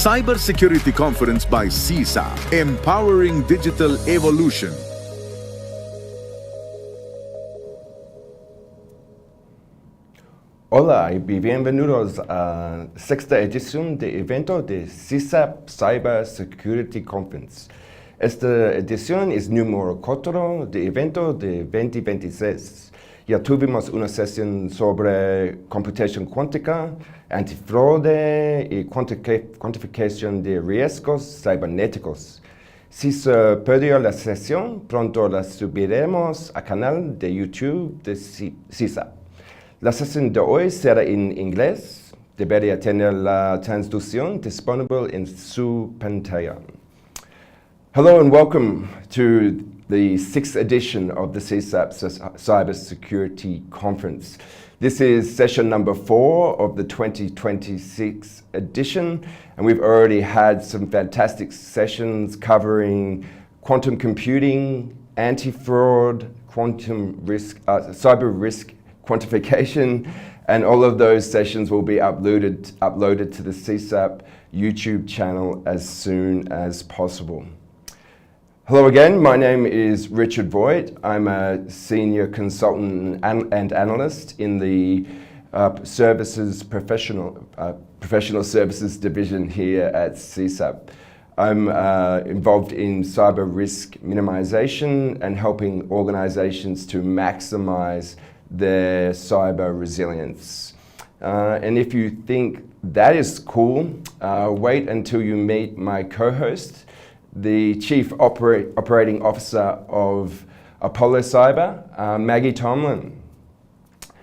Cybersecurity Conference by CSA, Empowering Digital Evolution. Hola y bienvenidos a la sexta edición del evento de CSA Cybersecurity Conference. Esta edición es número 4 del evento de 2026. Ya tuvimos una sesión sobre computación cuántica, antifraude y cuantificación de riesgos cibernéticos. Si se perdió la sesión, pronto la subiremos al canal de YouTube de CSA. La sesión de hoy será en inglés. Debería tener la traducción disponible en su pantalla. Hello and welcome to the 6th edition of the CSAP Cybersecurity Conference. This is session number 4 of the 2026 edition, and we've already had some fantastic sessions covering quantum computing, anti-fraud, quantum risk, cyber risk quantification, and all of those sessions will be uploaded to the CSAP YouTube channel as soon as possible. Hello again, my name is Richard Voigt. I'm a senior consultant and analyst in the professional services division here at CSAP. I'm involved in cyber risk minimization and helping organizations to maximize their cyber resilience. And if you think that is cool, wait until you meet my co-host, the Chief Operating Officer of Apollo Cyber, Maggie Tomlin.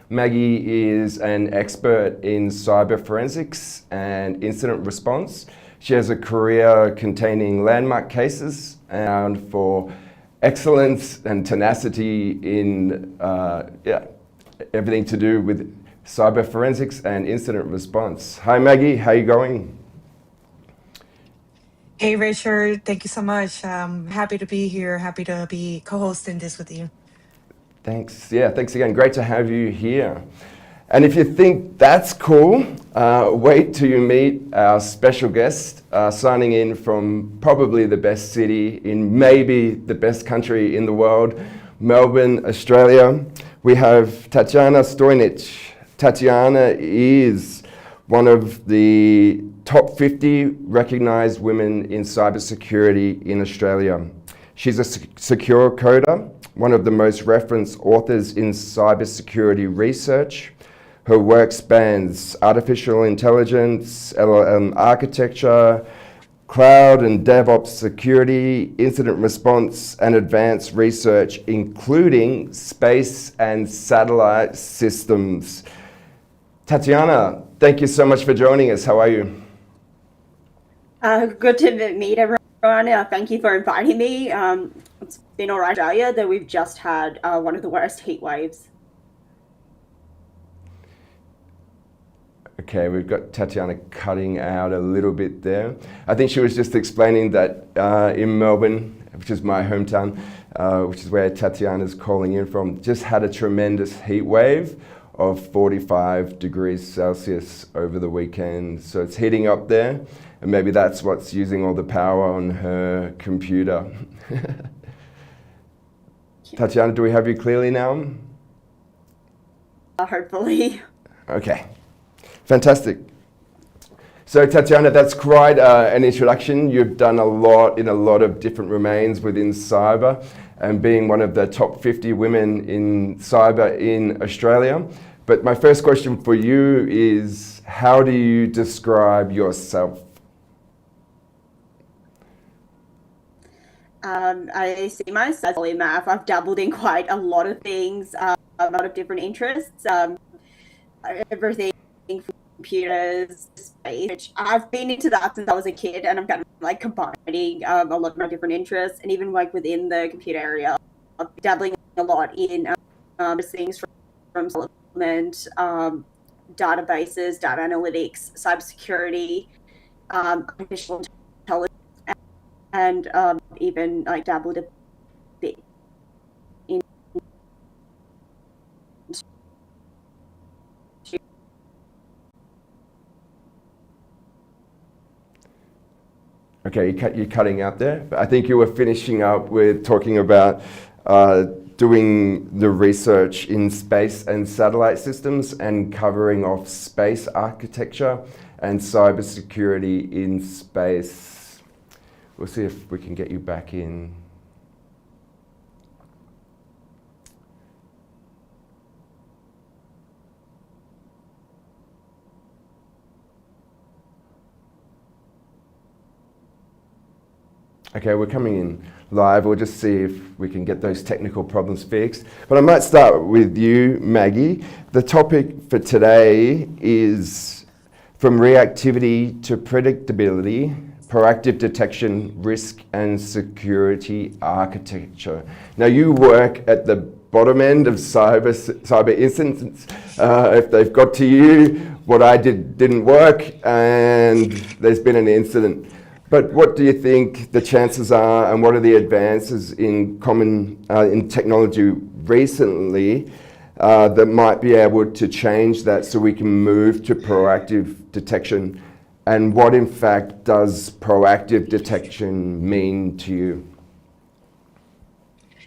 Maggie is an expert in cyber forensics and incident response. She has a career containing landmark cases and for excellence and tenacity in everything to do with cyber forensics and incident response. Hi Maggie, how are you going? Hey Richard, thank you so much. Happy to be here, happy to be co-hosting this with you. Thanks, thanks again. Great to have you here. And if you think that's cool, wait till you meet our special guest signing in from probably the best city in maybe the best country in the world, Melbourne, Australia. We have Tatyana Stojnic. Tatyana is one of the top 50 recognized women in cybersecurity in Australia. She's a secure coder, one of the most referenced authors in cybersecurity research. Her work spans artificial intelligence, LLM architecture, cloud and DevOps security, incident response, and advanced research, including space and satellite systems. Tatyana, thank you so much for joining us. How are you? Good to meet everyone. Thank you for inviting me. It's been all right in Australia that we've just had one of the worst heat waves. Okay, we've got Tatyana cutting out a little bit there. I think she was just explaining that in Melbourne, which is my hometown, which is where Tatyana's calling in from, just had a tremendous heat wave of 45 degrees Celsius over the weekend. So it's heating up there, and maybe that's what's using all the power on her computer. Tatyana, do we have you clearly now? Hopefully. Okay, fantastic. So Tatyana, that's quite an introduction. You've done a lot in a lot of different domains within cyber, and being one of the top 50 women in cyber in Australia. But my first question for you is, how do you describe yourself? I see myself as polymath. I've dabbled in quite a lot of things, a lot of different interests, everything from computers, space, which I've been into that since I was a kid, and I'm kind of like combining a lot of my different interests, and even like within the computer area, I'm dabbling a lot in things from development, databases, data analytics, cybersecurity, artificial intelligence, and even like dabbled a bit in Okay, you're cutting out there. But I think you were finishing up with talking about doing the research in space and satellite systems and covering off space architecture and cybersecurity in space. We'll see if we can get you back in. Okay, we're coming in live. We'll just see if we can get those technical problems fixed. But I might start with you, Maggie. The topic for today is from reactivity to predictability, proactive detection, risk and security architecture. Now you work at the bottom end of cyber incidents. If they've got to you, what I did didn't work and there's been an incident. But what do you think the chances are, and what are the advances in in technology recently that might be able to change that so we can move to proactive detection? And what, in fact, does proactive detection mean to you?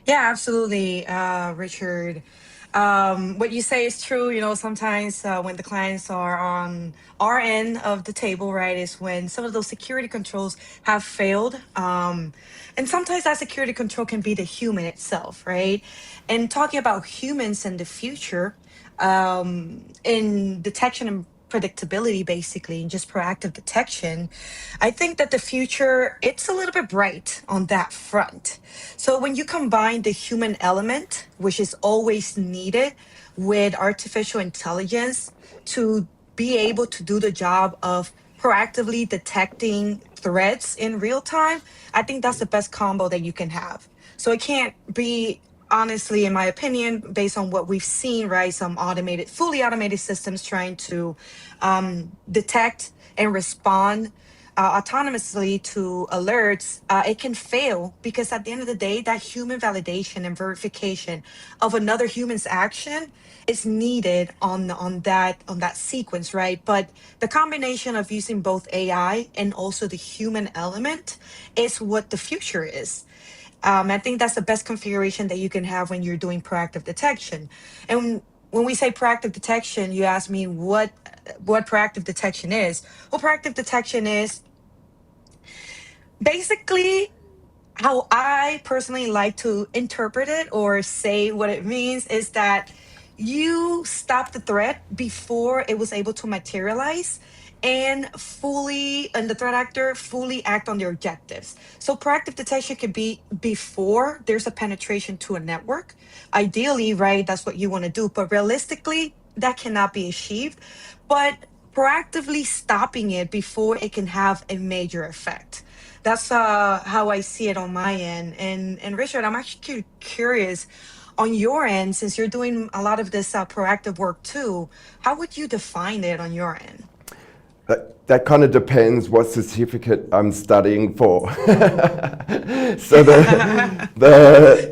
Yeah, absolutely, Richard. What you say is true. Sometimes when the clients are on our end of the table, right, is when some of those security controls have failed. And sometimes that security control can be the human itself, right? And talking about humans in the future, in detection and predictability, basically, and just proactive detection, I think that the future, it's a little bit bright on that front. So when you combine the human element, which is always needed, with artificial intelligence to be able to do the job of proactively detecting threats in real time, I think that's the best combo that you can have. So it can't be, honestly, in my opinion, based on what we've seen, right, some fully automated systems trying to detect and respond autonomously to alerts, it can fail because at the end of the day, that human validation and verification of another human's action is needed on that sequence, right? But the combination of using both AI and also the human element is what the future is. I think that's the best configuration that you can have when you're doing proactive detection. And when we say proactive detection, you ask me what proactive detection is. Well, proactive detection is basically how I personally like to interpret it or say what it means is that you stop the threat before it was able to materialize and the threat actor fully act on their objectives. So proactive detection could be before there's a penetration to a network. Ideally, right, that's what you want to do, but realistically, that cannot be achieved. But proactively stopping it before it can have a major effect. That's how I see it on my end. And Richard, I'm actually curious on your end, since you're doing a lot of this proactive work too, how would you define it on your end? That kind of depends what certificate I'm studying for. So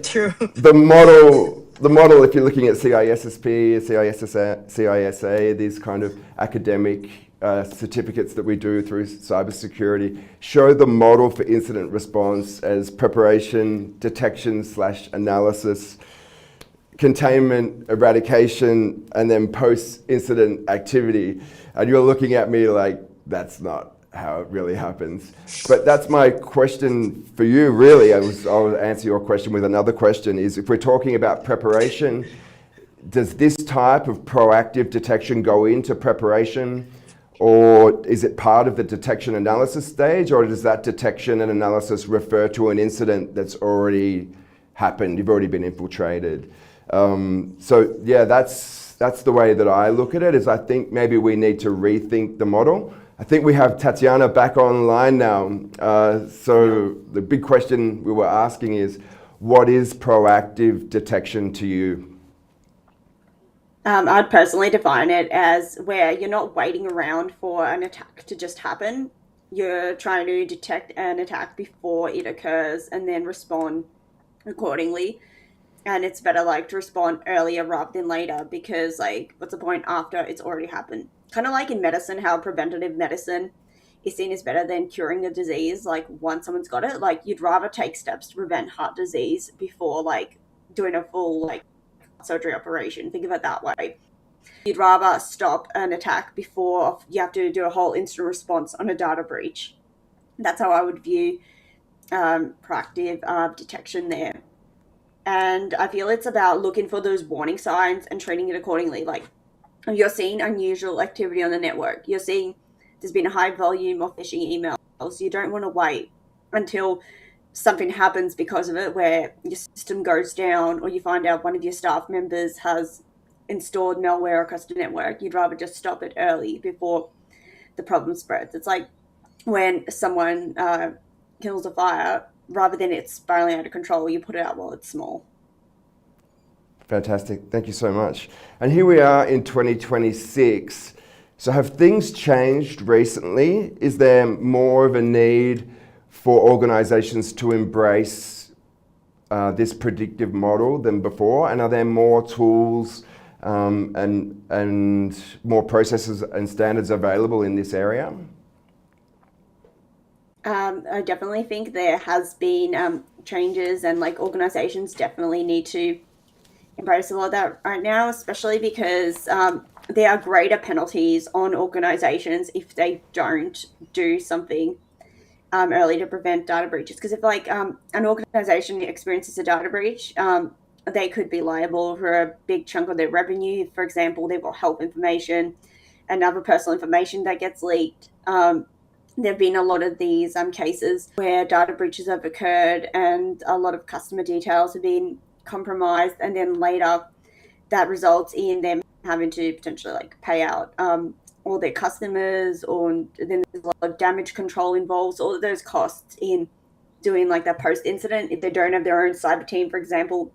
True. the model, if you're looking at CISSP, CISA, these kind of academic certificates that we do through cybersecurity, show the model for incident response as preparation, detection/analysis, containment, eradication, and then post-incident activity. And you're looking at me like, that's not how it really happens. But that's my question for you, really. I'll answer your question with another question, is if we're talking about preparation, does this type of proactive detection go into preparation? Or is it part of the detection analysis stage? Or does that detection and analysis refer to an incident that's already happened? You've already been infiltrated. So yeah, that's the way that I look at it, is I think maybe we need to rethink the model. I think we have Tatyana back online now. So the big question we were asking is, what is proactive detection to you? I'd personally define it as where you're not waiting around for an attack to just happen. You're trying to detect an attack before it occurs and then respond accordingly. And it's better to respond earlier rather than later, because what's the point after it's already happened? Kind of like in medicine, how preventative medicine is seen as better than curing a disease, like once someone's got it. Like you'd rather take steps to prevent heart disease before like doing a full like surgery operation. Think of it that way. You'd rather stop an attack before you have to do a whole instant response on a data breach. That's how I would view proactive detection there. And I feel it's about looking for those warning signs and treating it accordingly. Like you're seeing unusual activity on the network. You're seeing there's been a high volume of phishing emails. You don't want to wait until something happens because of it, where your system goes down or you find out one of your staff members has installed malware across the network. You'd rather just stop it early before the problem spreads. It's like when someone kills a fire, rather than it spiraling out of control, you put it out while it's small. Fantastic. Thank you so much. And here we are in 2026. So have things changed recently? Is there more of a need for organizations to embrace this predictive model than before? And are there more tools and more processes and standards available in this area? I definitely think there has been changes, and like organizations definitely need to embrace a lot of that right now, especially because there are greater penalties on organizations if they don't do something early to prevent data breaches. Because if like an organization experiences a data breach, they could be liable for a big chunk of their revenue. For example, their health information and other personal information that gets leaked. There have been a lot of these cases where data breaches have occurred and a lot of customer details have been compromised, and then later that results in them having to potentially like pay out all their customers, or then there's a lot of damage control involved. All of those costs in doing like that post-incident. If they don't have their own cyber team, for example,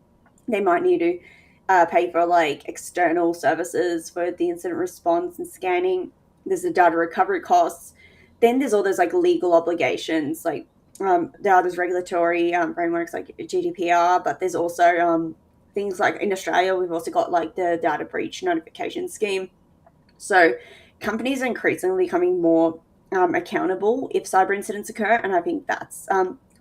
they might need to pay for like external services for the incident response and scanning. There's the data recovery costs. Then there's all those like legal obligations, like there are those regulatory frameworks like GDPR, but there's also things like in Australia, we've also got like the data breach notification scheme. So companies are increasingly becoming more accountable if cyber incidents occur. And I think that's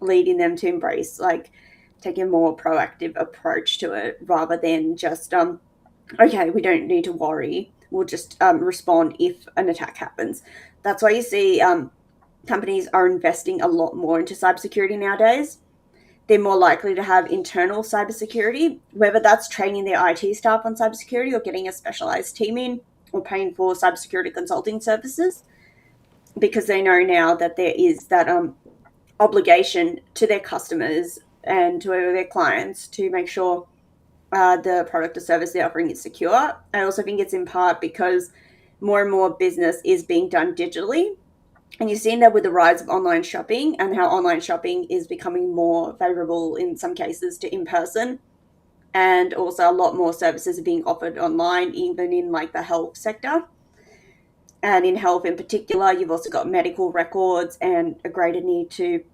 leading them to embrace like taking a more proactive approach to it, rather than just, okay, we don't need to worry. We'll just respond if an attack happens. That's why you see companies are investing a lot more into cybersecurity nowadays. They're more likely to have internal cybersecurity, whether that's training their IT staff on cybersecurity or getting a specialized team in, or paying for cybersecurity consulting services, because they know now that there is that obligation to their customers and to their clients to make sure the product or service they're offering is secure. I also think it's in part because more and more business is being done digitally. And you've seen that with the rise of online shopping, and how online shopping is becoming more favorable in some cases to in-person. And also a lot more services are being offered online, even in like the health sector. And in health in particular, you've also got medical records and a greater need to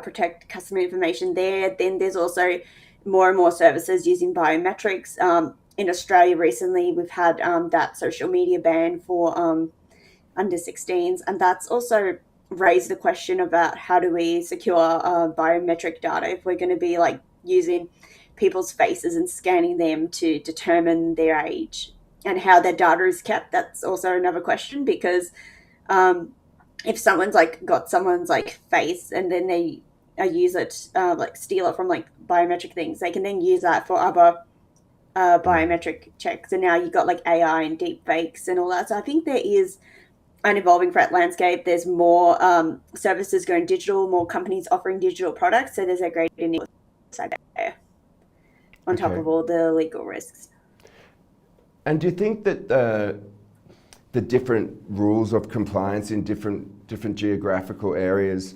protect customer information there. Then there's also more and more services using biometrics. In Australia recently, we've had that social media ban for under 16s, and that's also raised the question about how do we secure biometric data if we're going to be like using people's faces and scanning them to determine their age and how their data is kept. That's also another question, because if someone's like got someone's like face and then they use it, like steal it from like biometric things, they can then use that for other biometric checks. And now you've got like AI and deep fakes and all that. So I think there is an evolving threat landscape. There's more services going digital, more companies offering digital products. So there's a great need there on top of all the legal risks. And do you think that the different rules of compliance in different geographical areas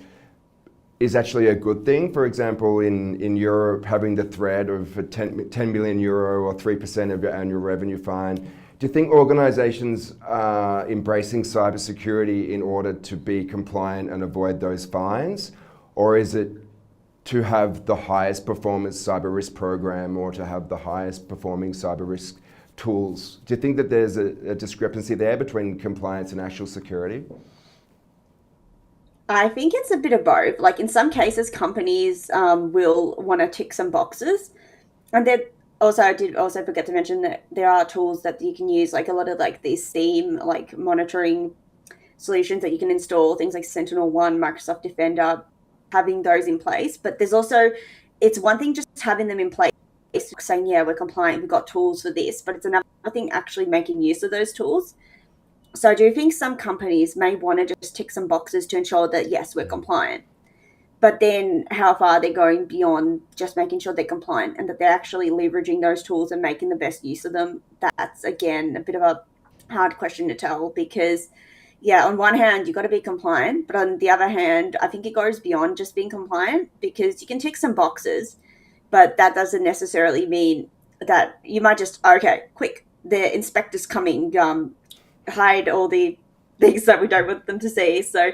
is actually a good thing? For example, in Europe, having the threat of a 10 million euro or 3% of your annual revenue fine. Do you think organizations are embracing cybersecurity in order to be compliant and avoid those fines? Or is it to have the highest performance cyber risk program, or to have the highest performing cyber risk tools? Do you think that there's a discrepancy there between compliance and actual security? I think it's a bit of both. Like in some cases, companies will want to tick some boxes, and then also I did also forget to mention that there are tools that you can use, like a lot of like these theme like monitoring solutions that you can install, things like Sentinel-1, Microsoft Defender, having those in place. But there's also, it's one thing just having them in place, saying, yeah, we're compliant, we've got tools for this, but it's another thing actually making use of those tools. So I do think some companies may want to just tick some boxes to ensure that, yes, we're compliant. But then how far they're going beyond just making sure they're compliant and that they're actually leveraging those tools and making the best use of them, that's, again, a bit of a hard question to tell because, yeah, on one hand, you've got to be compliant. But on the other hand, I think it goes beyond just being compliant because you can tick some boxes, but that doesn't necessarily mean that you might just, okay, quick, the inspector's coming, hide all the things that we don't want them to see. So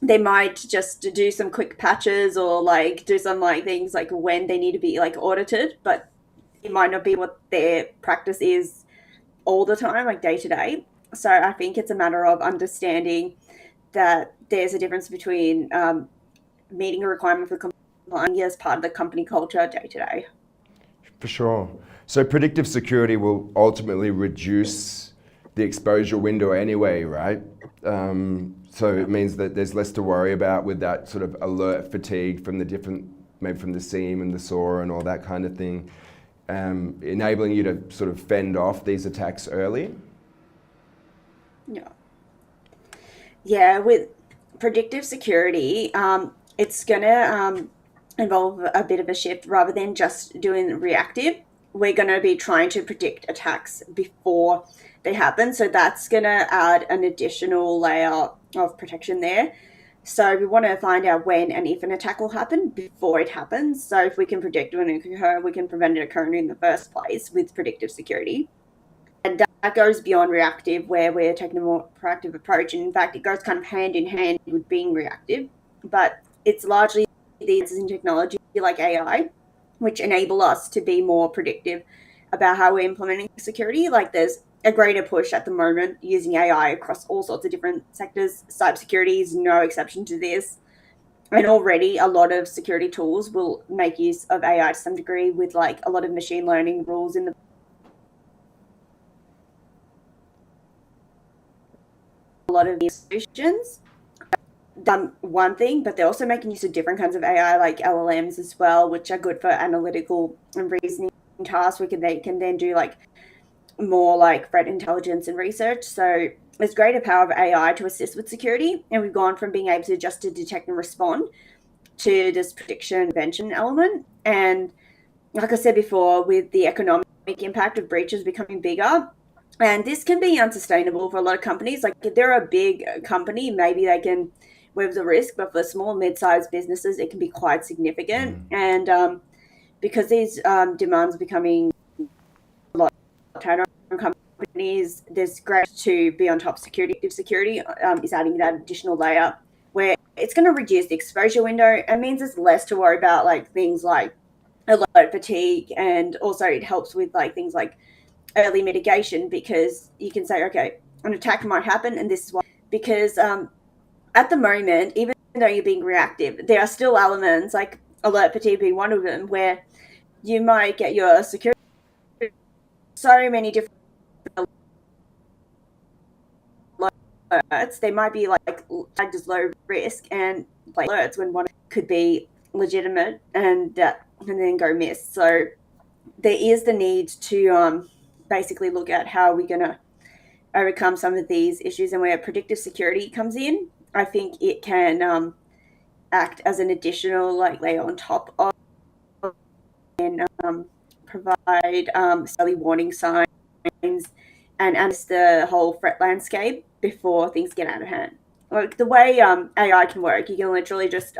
they might just do some quick patches or like do some like things like when they need to be like audited, but it might not be what their practice is all the time, like day to day. So I think it's a matter of understanding that there's a difference between meeting a requirement for compliance as part of the company culture day to day. For sure. So predictive security will ultimately reduce the exposure window anyway, right? So it means that there's less to worry about with that sort of alert fatigue from the different, maybe from the SIEM and the SOAR and all that kind of thing, enabling you to sort of fend off these attacks early. Yeah, with predictive security, it's going to involve a bit of a shift rather than just doing reactive. We're going to be trying to predict attacks before they happen. So that's going to add an additional layer of protection there. So we want to find out when and if an attack will happen before it happens. So if we can predict when it can occur, we can prevent it occurring in the first place with predictive security. And that goes beyond reactive, where we're taking a more proactive approach. And in fact, it goes kind of hand in hand with being reactive. But it's largely the advances in technology like AI, which enable us to be more predictive about how we're implementing security. Like there's a greater push at the moment using AI across all sorts of different sectors. Cybersecurity is no exception to this. And already a lot of security tools will make use of AI to some degree with like a lot of machine learning rules in the a lot of these solutions. One thing, but they're also making use of different kinds of AI like LLMs as well, which are good for analytical and reasoning tasks. They can then do like more like threat intelligence and research. So there's greater power of AI to assist with security, and we've gone from being able to just to detect and respond to this prediction and prevention element. And like I said before, with the economic impact of breaches becoming bigger, and this can be unsustainable for a lot of companies. Like if they're a big company, maybe they can weather the risk, but for small, mid-sized businesses, it can be quite significant. And because these demands are becoming a lot tighter on companies, there's great to be on top of security. If security is adding that additional layer where it's going to reduce the exposure window. It means there's less to worry about, like things like alert fatigue, and also it helps with like things like early mitigation, because you can say, okay, an attack might happen, and this is why. Because at the moment, even though you're being reactive, there are still elements like alert fatigue being one of them, where you might get your security so many different alerts. They might be like flagged as low risk and like alerts when one could be legitimate and then go miss. So there is the need to basically look at how we're going to overcome some of these issues, and where predictive security comes in. I think it can act as an additional like layer on top of and provide early warning signs and analyze the whole threat landscape before things get out of hand. Like the way AI can work, you can literally just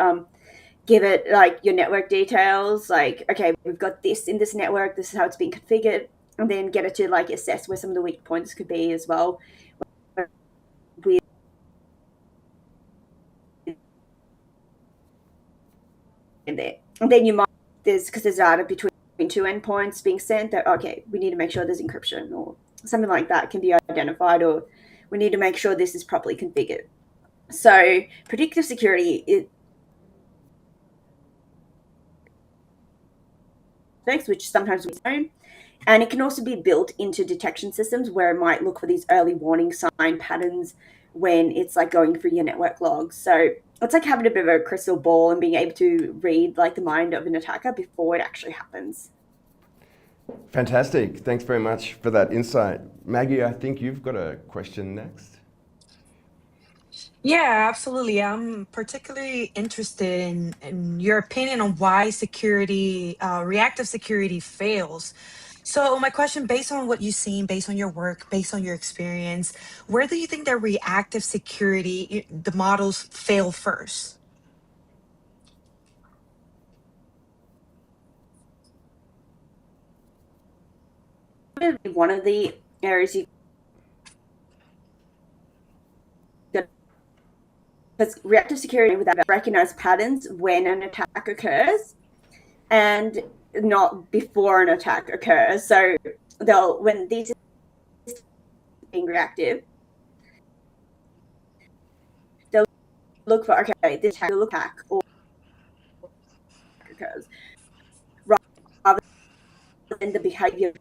give it like your network details, like, okay, we've got this in this network, this is how it's being configured, and then get it to like assess where some of the weak points could be as well. With in there, and then you might because there's data between two endpoints being sent that, okay, we need to make sure there's encryption or something like that can be identified, or we need to make sure this is properly configured. So predictive security which sometimes we don't. And it can also be built into detection systems where it might look for these early warning sign patterns when it's like going through your network logs. So it's like having a bit of a crystal ball and being able to read like the mind of an attacker before it actually happens. Fantastic. Thanks very much for that insight. Maggie, I think you've got a question next. Yeah, absolutely. I'm particularly interested in your opinion on why reactive security fails. So my question, based on what you've seen, based on your work, based on your experience, where do you think that reactive security, the models fail first? One of the areas you because reactive security without recognize patterns when an attack occurs and not before an attack occurs. So when these are being reactive, they'll look for, okay, this attack or occurs rather than the behavior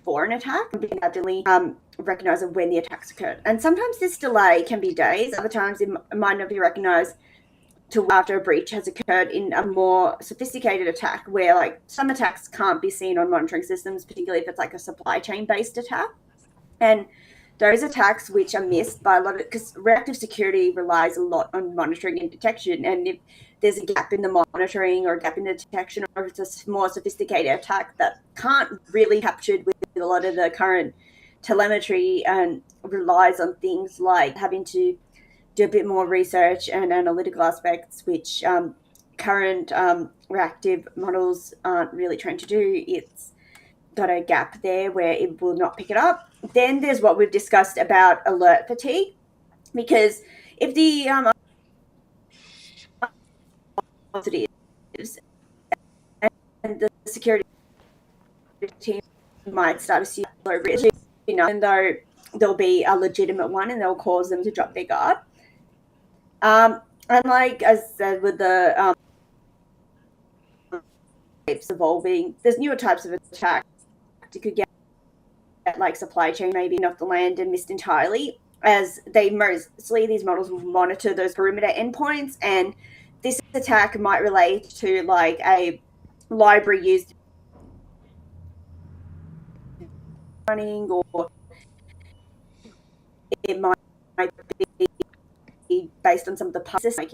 for an attack and being able to recognize when the attacks occurred. And sometimes this delay can be days, other times it might not be recognized till after a breach has occurred in a more sophisticated attack where like some attacks can't be seen on monitoring systems, particularly if it's like a supply chain based attack. And those attacks which are missed by a lot of, because reactive security relies a lot on monitoring and detection. And if there's a gap in the monitoring or a gap in the detection, or if it's a more sophisticated attack that can't really be captured with a lot of the current telemetry and relies on things like having to do a bit more research and analytical aspects, which current reactive models aren't really trained to do. It's got a gap there where it will not pick it up. Then there's what we've discussed about alert fatigue, because if the positives and the security team might start to see low risk, even though there'll be a legitimate one and they'll cause them to drop their guard. And like I said, with the evolving, there's newer types of attack. You could get like supply chain maybe off the land and missed entirely, as they mostly these models will monitor those perimeter endpoints, and this attack might relate to like a library used running, or it might be based on some of the passes, like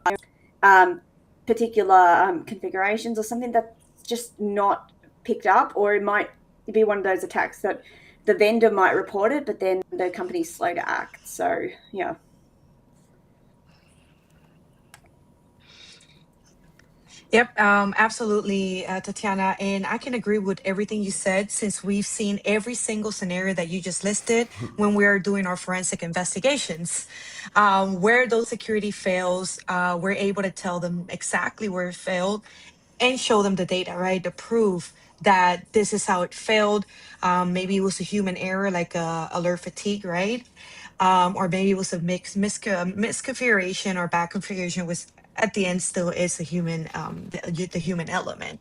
particular configurations or something that's just not picked up, or it might be one of those attacks that the vendor might report it, but then the company's slow to act. So, yeah. Yep, absolutely, Tatyana. And I can agree with everything you said, since we've seen every single scenario that you just listed when we're doing our forensic investigations. Where those security fails, we're able to tell them exactly where it failed and show them the data, right? The proof that this is how it failed. Maybe it was a human error, like alert fatigue, right? Or maybe it was a misconfiguration or bad configuration, was at the end still is a human, the human element.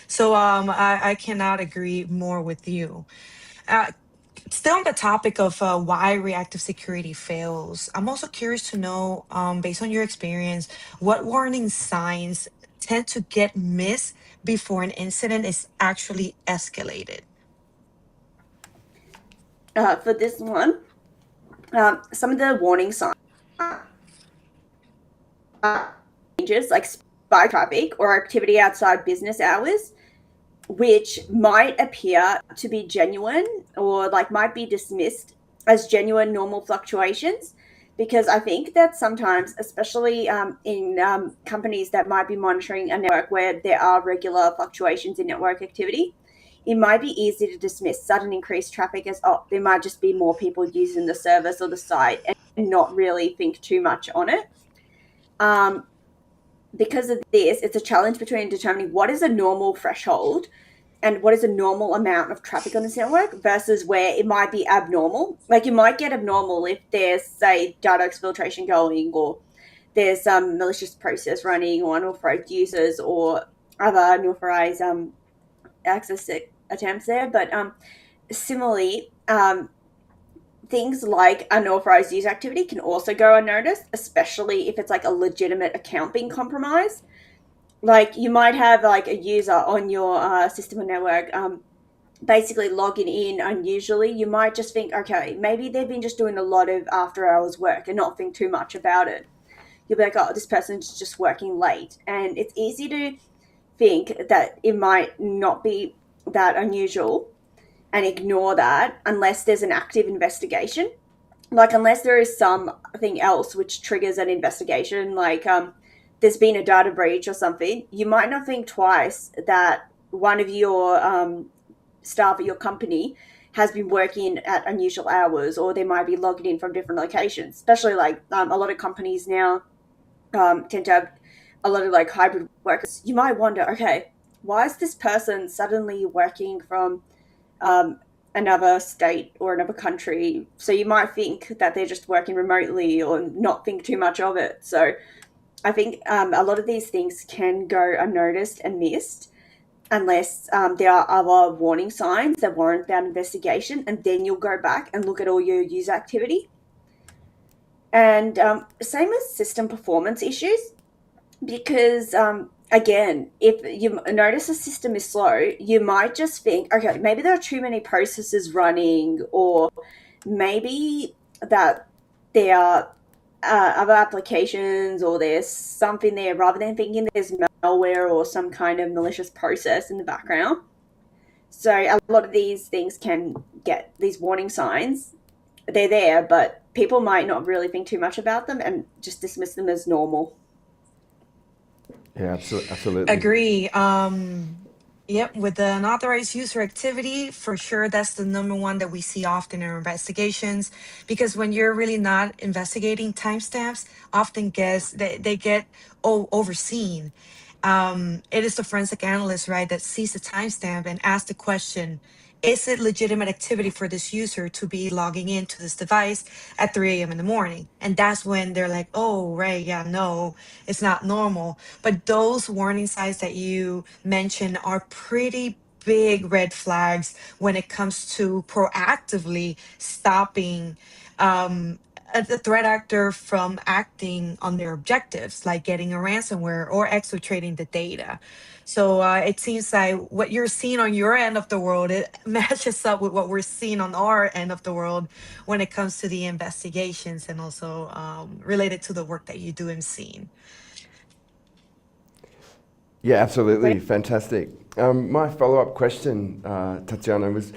So I cannot agree more with you. Uh, Still on the topic of why reactive security fails, I'm also curious to know, based on your experience, what warning signs tend to get missed before an incident is actually escalated? For this one, some of the warning signs changes like spy traffic or activity outside business hours, which might appear to be genuine or like might be dismissed as genuine normal fluctuations. Because I think that sometimes, especially in companies that might be monitoring a network where there are regular fluctuations in network activity, it might be easy to dismiss sudden increased traffic as, oh, there might just be more people using the service or the site, and not really think too much on it. Because of this, it's a challenge between determining what is a normal threshold and what is a normal amount of traffic on this network versus where it might be abnormal. Like you might get abnormal if there's, say, data exfiltration going, or there's some malicious process running or unauthorized users or other unauthorized access attempts there. But similarly, things like unauthorized user activity can also go unnoticed, especially if it's like a legitimate account being compromised. Like you might have like a user on your system or network basically logging in unusually. You might just think, okay, maybe they've been just doing a lot of after hours work and not think too much about it. You'll be like, oh, this person's just working late. And it's easy to think that it might not be that unusual and ignore that unless there's an active investigation. Like unless there is something else which triggers an investigation, like there's been a data breach or something, you might not think twice that one of your staff at your company has been working at unusual hours, or they might be logging in from different locations. Especially like a lot of companies now tend to have a lot of like hybrid workers. You might wonder, okay, why is this person suddenly working from another state or another country? So you might think that they're just working remotely or not think too much of it. So I think a lot of these things can go unnoticed and missed unless there are other warning signs that warrant that investigation, and then you'll go back and look at all your user activity. And same with system performance issues, because again, if you notice a system is slow, you might just think, okay, maybe there are too many processes running, or maybe that there are other applications, or there's something there, rather than thinking there's malware or some kind of malicious process in the background. So a lot of these things can get these warning signs. They're there, but people might not really think too much about them and just dismiss them as normal. Yeah, absolutely. Agree. Yep, with the unauthorized user activity, for sure, that's the number one that we see often in our investigations. Because when you're really not investigating, timestamps often they get overseen. It is the forensic analyst, right, that sees the timestamp and asks the question, is it legitimate activity for this user to be logging into this device at 3 a.m. in the morning? And that's when they're like, oh, right, yeah, no, it's not normal. But those warning signs that you mentioned are pretty big red flags when it comes to proactively stopping the threat actor from acting on their objectives, like getting a ransomware or exfiltrating the data. So it seems like what you're seeing on your end of the world, it matches up with what we're seeing on our end of the world when it comes to the investigations, and also related to the work that you do in scene. Yeah, absolutely. Fantastic. My follow-up question, Tatyana, was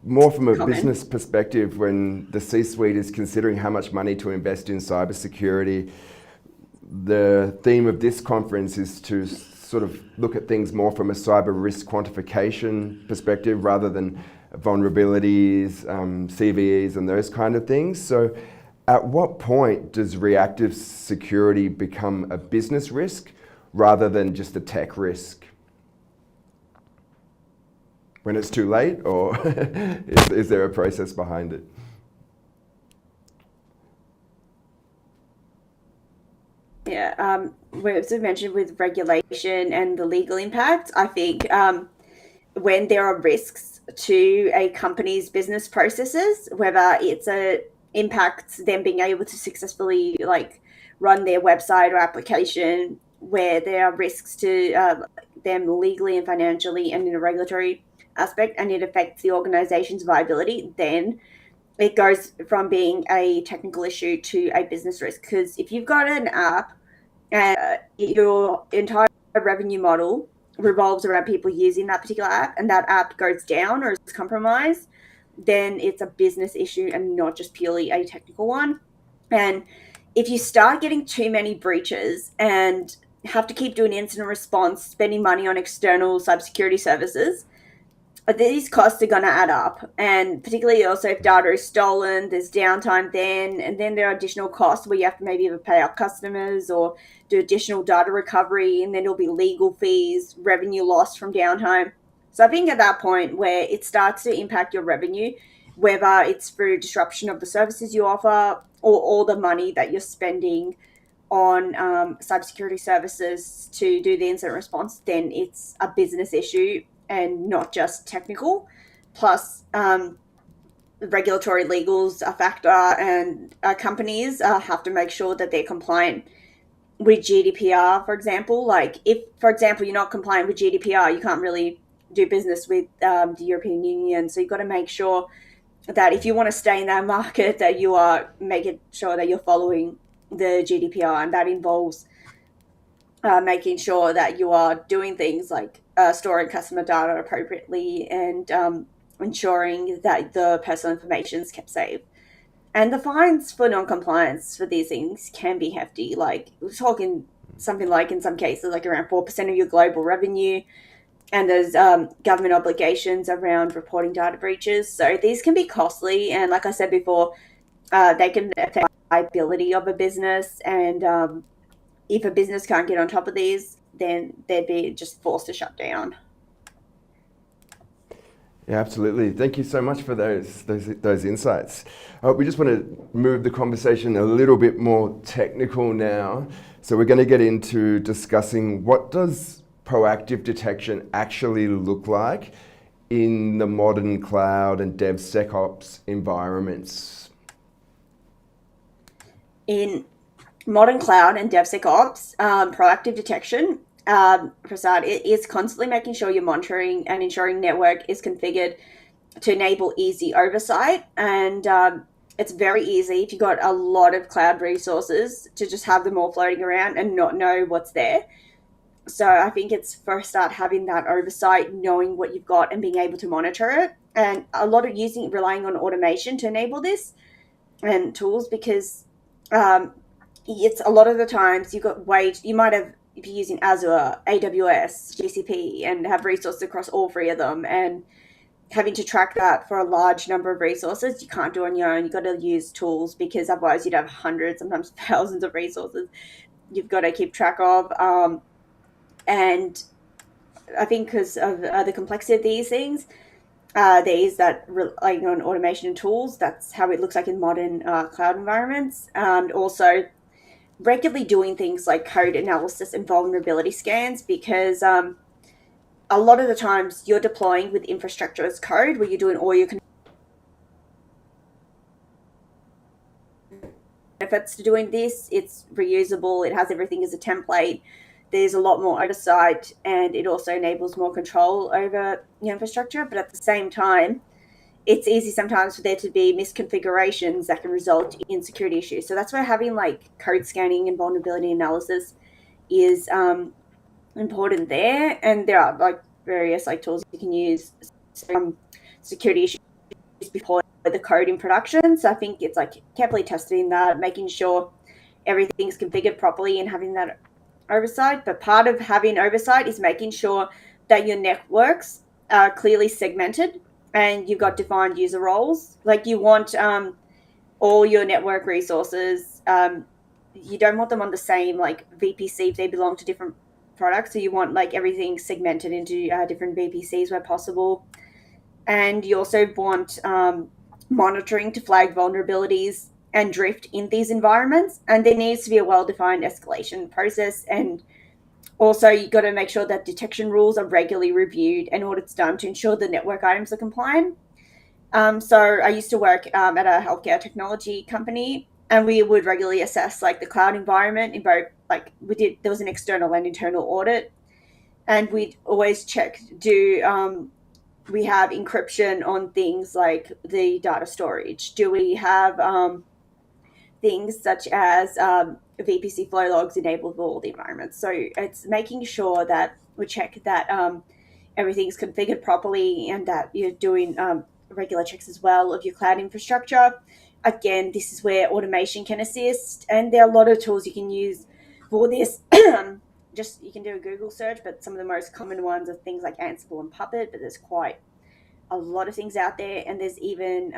more from a business perspective. When the C-suite is considering how much money to invest in cybersecurity, the theme of this conference is to sort of look at things more from a cyber risk quantification perspective rather than vulnerabilities, CVEs and those kind of things. So at what point does reactive security become a business risk rather than just a tech risk? When it's too late, or is there a process behind it? Yeah, as I mentioned with regulation and the legal impact, I think when there are risks to a company's business processes, whether it's impacts them being able to successfully like run their website or application, where there are risks to them legally and financially and in a regulatory aspect, and it affects the organization's viability, then it goes from being a technical issue to a business risk. Because if you've got an app and your entire revenue model revolves around people using that particular app, and that app goes down or is compromised, then it's a business issue and not just purely a technical one. And if you start getting too many breaches and have to keep doing incident response, spending money on external cybersecurity services, these costs are going to add up. And particularly also if data is stolen, there's downtime then, and then there are additional costs where you have to maybe either pay our customers or do additional data recovery, and then there'll be legal fees, revenue loss from downtime. So I think at that point where it starts to impact your revenue, whether it's through disruption of the services you offer or all the money that you're spending on cybersecurity services to do the incident response, then it's a business issue and not just technical. Plus, regulatory legals a factor, and companies have to make sure that they're compliant with GDPR, for example. Like if, for example, you're not compliant with GDPR, you can't really do business with the European Union. So you've got to make sure that if you want to stay in that market, that you are making sure that you're following the GDPR, and that involves making sure that you are doing things like storing customer data appropriately and ensuring that the personal information is kept safe. And the fines for non-compliance for these things can be hefty. Like we're talking something like in some cases like around 4% of your global revenue, and there's government obligations around reporting data breaches. So these can be costly, and like I said before, they can affect the viability of a business. And if a business can't get on top of these, then they'd be just forced to shut down. Yeah, absolutely. Thank you so much for those insights. We just want to move the conversation a little bit more technical now. So we're going to get into discussing what does proactive detection actually look like in the modern cloud and DevSecOps environments. In modern cloud and DevSecOps, proactive detection, Prasad, it is constantly making sure you're monitoring and ensuring network is configured to enable easy oversight. And it's very easy if you've got a lot of cloud resources to just have them all floating around and not know what's there. So I think it's first start having that oversight, knowing what you've got and being able to monitor it. And a lot of relying on automation to enable this and tools, because it's a lot of the times you might have, if you're using Azure, AWS, GCP, and have resources across all three of them, and having to track that for a large number of resources, you can't do on your own. You've got to use tools, because otherwise you'd have hundreds, sometimes thousands of resources you've got to keep track of. And I think because of the complexity of these things, these that relying on automation and tools, that's how it looks like in modern cloud environments. And also regularly doing things like code analysis and vulnerability scans, because a lot of the times you're deploying with infrastructure as code, where you're doing all your benefits to doing this. It's reusable, it has everything as a template, there's a lot more oversight, and it also enables more control over your infrastructure. But at the same time, it's easy sometimes for there to be misconfigurations that can result in security issues. So that's where having like code scanning and vulnerability analysis is important there. And there are like various like tools you can use security issues before the code in production. So I think it's like carefully testing that, making sure everything's configured properly and having that oversight. But part of having oversight is making sure that your networks are clearly segmented and you've got defined user roles. Like you want all your network resources, you don't want them on the same like VPC if they belong to different products. So you want like everything segmented into different VPCs where possible. And you also want monitoring to flag vulnerabilities and drift in these environments. And there needs to be a well-defined escalation process. And also, you've got to make sure that detection rules are regularly reviewed and audits done to ensure the network items are compliant. So I used to work at a healthcare technology company, and we would regularly assess like the cloud environment in both, like there was an external and internal audit. And we'd always check, do we have encryption on things like the data storage? Do we have things such as VPC flow logs enabled for all the environments? So it's making sure that we check that everything's configured properly and that you're doing regular checks as well of your cloud infrastructure. Again, this is where automation can assist, and there are a lot of tools you can use for this. Just you can do a Google search, but some of the most common ones are things like Ansible and Puppet, but there's quite a lot of things out there. And there's even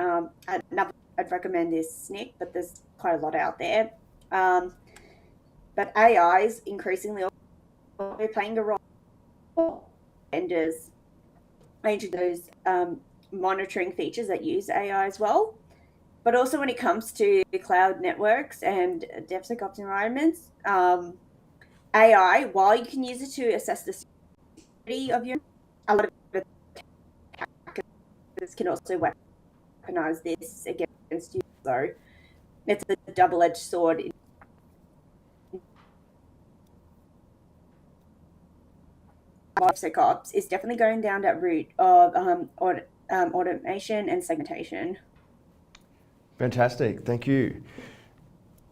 another I'd recommend is Snick, but there's quite a lot out there. But AI is increasingly also playing a role. Vendors into those monitoring features that use AI as well. But also when it comes to cloud networks and DevSecOps environments, AI, while you can use it to assess the security of your, a lot of attackers can also weaponize this against you. So it's a double-edged sword. DevSecOps is definitely going down that route of automation and segmentation. Fantastic, thank you.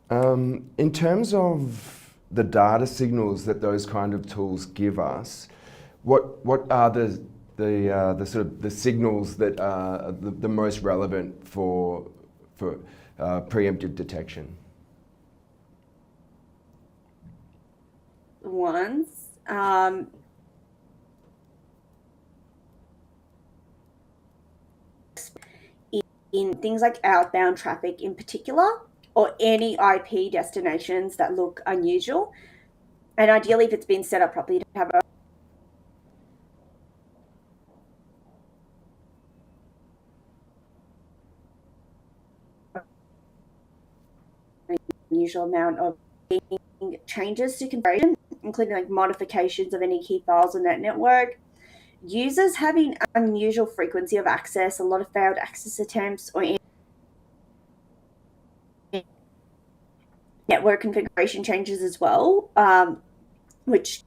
In terms of the data signals that those kind of tools give us, what are the sort of the signals that are the most relevant for preemptive detection? Ones. In things like outbound traffic in particular, or any IP destinations that look unusual. And ideally, if it's been set up properly, to have an unusual amount of changes to configuration, including like modifications of any key files on that network. Users having unusual frequency of access, a lot of failed access attempts, or network configuration changes as well, which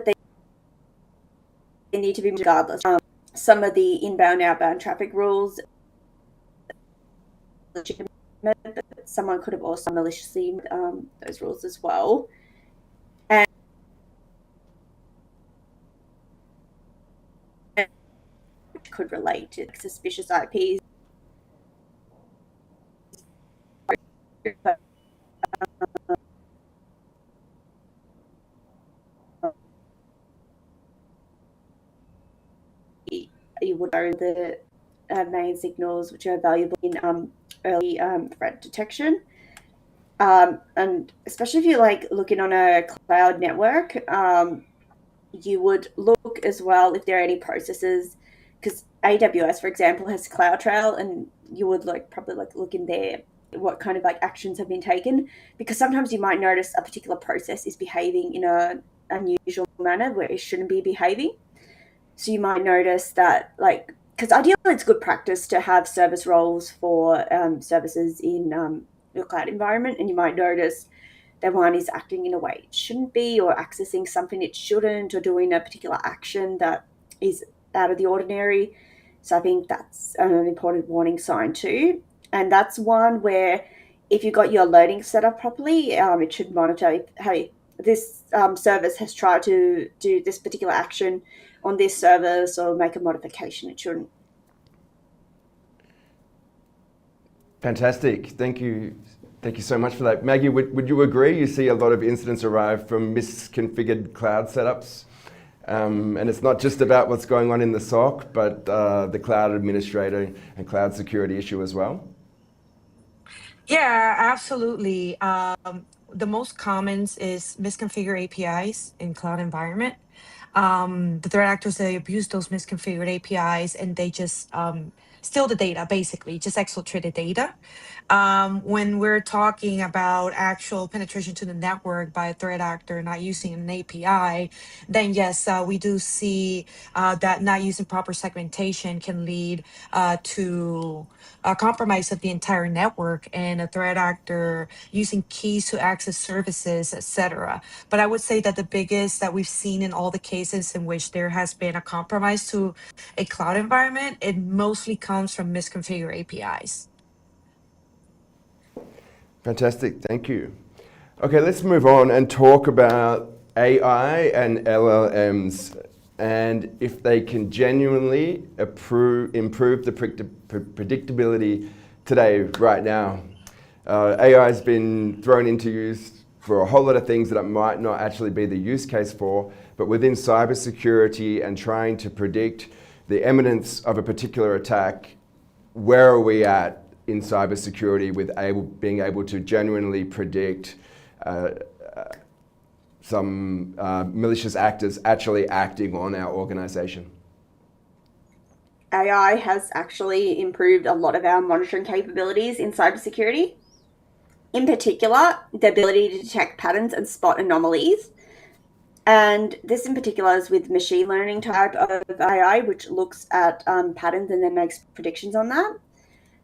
they need to be regardless. Some of the inbound, outbound traffic rules, but someone could have also maliciously those rules as well. And could relate to suspicious IPs. You would know the main signals which are valuable in early threat detection. And especially if you're like looking on a cloud network, you would look as well if there are any processes, because AWS, for example, has CloudTrail, and you would probably look in there what kind of actions have been taken, because sometimes you might notice a particular process is behaving in an unusual manner where it shouldn't be behaving. So you might notice that, because ideally it's good practice to have service roles for services in your cloud environment, and you might notice that one is acting in a way it shouldn't be, or accessing something it shouldn't, or doing a particular action that is out of the ordinary. So I think that's an important warning sign too. And that's one where if you got your alerting set up properly, it should monitor if, hey, this service has tried to do this particular action on this service or make a modification it shouldn't. Fantastic, thank you. Thank you so much for that. Maggie, would you agree? You see a lot of incidents arrive from misconfigured cloud setups. And it's not just about what's going on in the SOC, but the cloud administrator and cloud security issue as well. Yeah, absolutely. The most common is misconfigured APIs in cloud environment. The threat actors, they abuse those misconfigured APIs and they just steal the data, basically, just exfiltrate the data. When we're talking about actual penetration to the network by a threat actor not using an API, then yes, we do see that not using proper segmentation can lead to a compromise of the entire network and a threat actor using keys to access services, etc. But I would say that the biggest that we've seen in all the cases in which there has been a compromise to a cloud environment, it mostly comes from misconfigured APIs. Fantastic, thank you. Okay, let's move on and talk about AI and LLMs and if they can genuinely improve the predictability today, right now. AI has been thrown into use for a whole lot of things that it might not actually be the use case for, but within cybersecurity and trying to predict the imminence of a particular attack, where are we at in cybersecurity with being able to genuinely predict some malicious actors actually acting on our organization? AI has actually improved a lot of our monitoring capabilities in cybersecurity. In particular, the ability to detect patterns and spot anomalies. And this in particular is with machine learning type of AI, which looks at patterns and then makes predictions on that.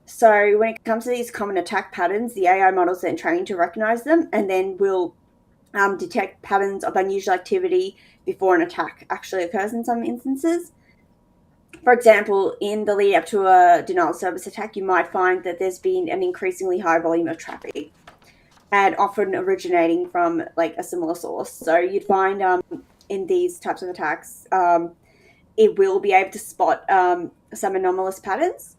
So when it comes to these common attack patterns, the AI models then trained to recognize them and then will detect patterns of unusual activity before an attack actually occurs in some instances. For example, in the lead up to a denial of service attack, you might find that there's been an increasingly high volume of traffic and often originating from like a similar source. So you'd find in these types of attacks, it will be able to spot some anomalous patterns.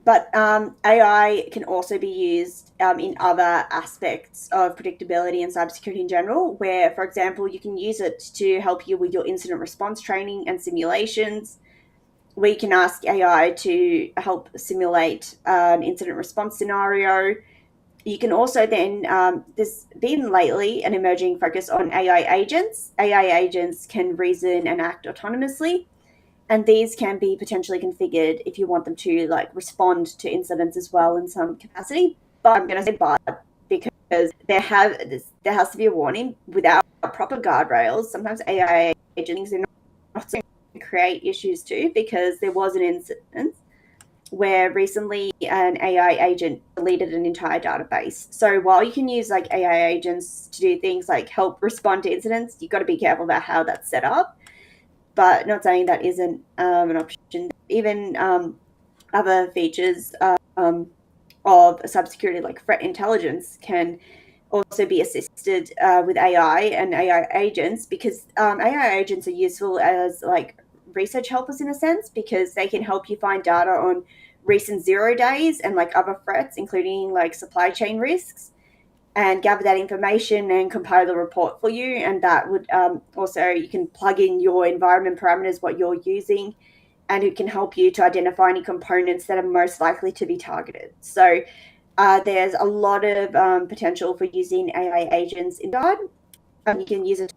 But AI can also be used in other aspects of predictability and cybersecurity in general, where, for example, you can use it to help you with your incident response training and simulations, where you can ask AI to help simulate an incident response scenario. You can also then, there's been lately an emerging focus on AI agents. AI agents can reason and act autonomously, and these can be potentially configured if you want them to like respond to incidents as well in some capacity. But I'm going to say but, because there has to be a warning. Without proper guardrails, sometimes AI agents are not going to create issues too, because there was an incident where recently an AI agent deleted an entire database. So while you can use like AI agents to do things like help respond to incidents, you've got to be careful about how that's set up. But not saying that isn't an option. Even other features of cybersecurity, like threat intelligence, can also be assisted with AI and AI agents, because AI agents are useful as like research helpers in a sense, because they can help you find data on recent 0 days and like other threats, including like supply chain risks, and gather that information and compile the report for you. And that would also, you can plug in your environment parameters, what you're using, and it can help you to identify any components that are most likely to be targeted. So there's a lot of potential for using AI agents in God. You can use it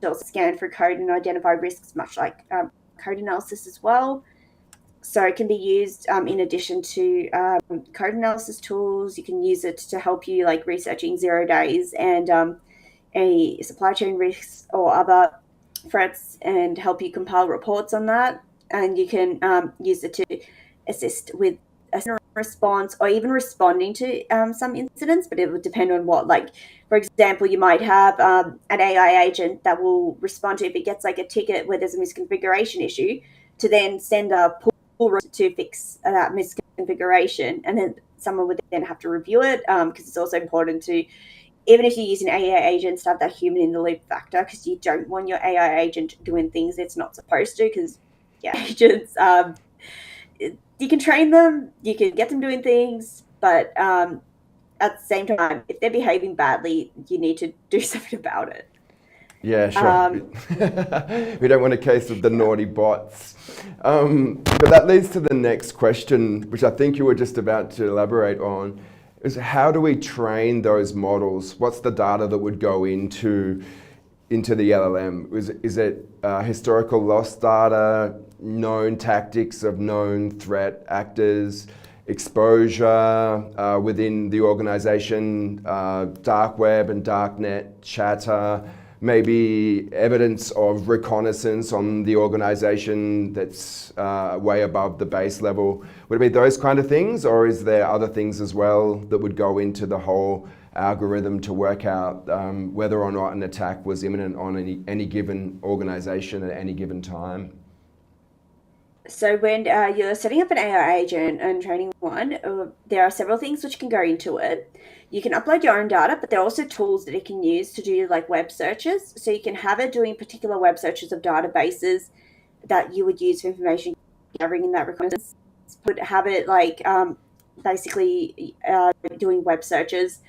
to scan through code and identify risks, much like code analysis as well. So it can be used in addition to code analysis tools. You can use it to help you like researching 0 days and any supply chain risks or other threats, and help you compile reports on that. And you can use it to assist with a response or even responding to some incidents, but it would depend on what, like, for example, you might have an AI agent that will respond to if it gets like a ticket where there's a misconfiguration issue, to then send a pull to fix that misconfiguration, and then someone would then have to review it, because it's also important to, even if you use an AI agent, to have that human in the loop factor, because you don't want your AI agent doing things it's not supposed to, because agents, you can train them, you can get them doing things, but at the same time, if they're behaving badly, you need to do something about it. Yeah, sure. We don't want a case of the naughty bots. But that leads to the next question, which I think you were just about to elaborate on, is how do we train those models? What's the data that would go into the LLM? Is it historical loss data, known tactics of known threat actors, exposure within the organization, dark web and darknet chatter, maybe evidence of reconnaissance on the organization that's way above the base level? Would it be those kind of things, or is there other things as well that would go into the whole algorithm to work out whether or not an attack was imminent on any given organization at any given time? So when you're setting up an AI agent and training one, there are several things which can go into it. You can upload your own data, but there are also tools that it can use to do like web searches. So you can have it doing particular web searches of databases that you would use for information gathering in that reconnaissance. Would have it like basically doing web searches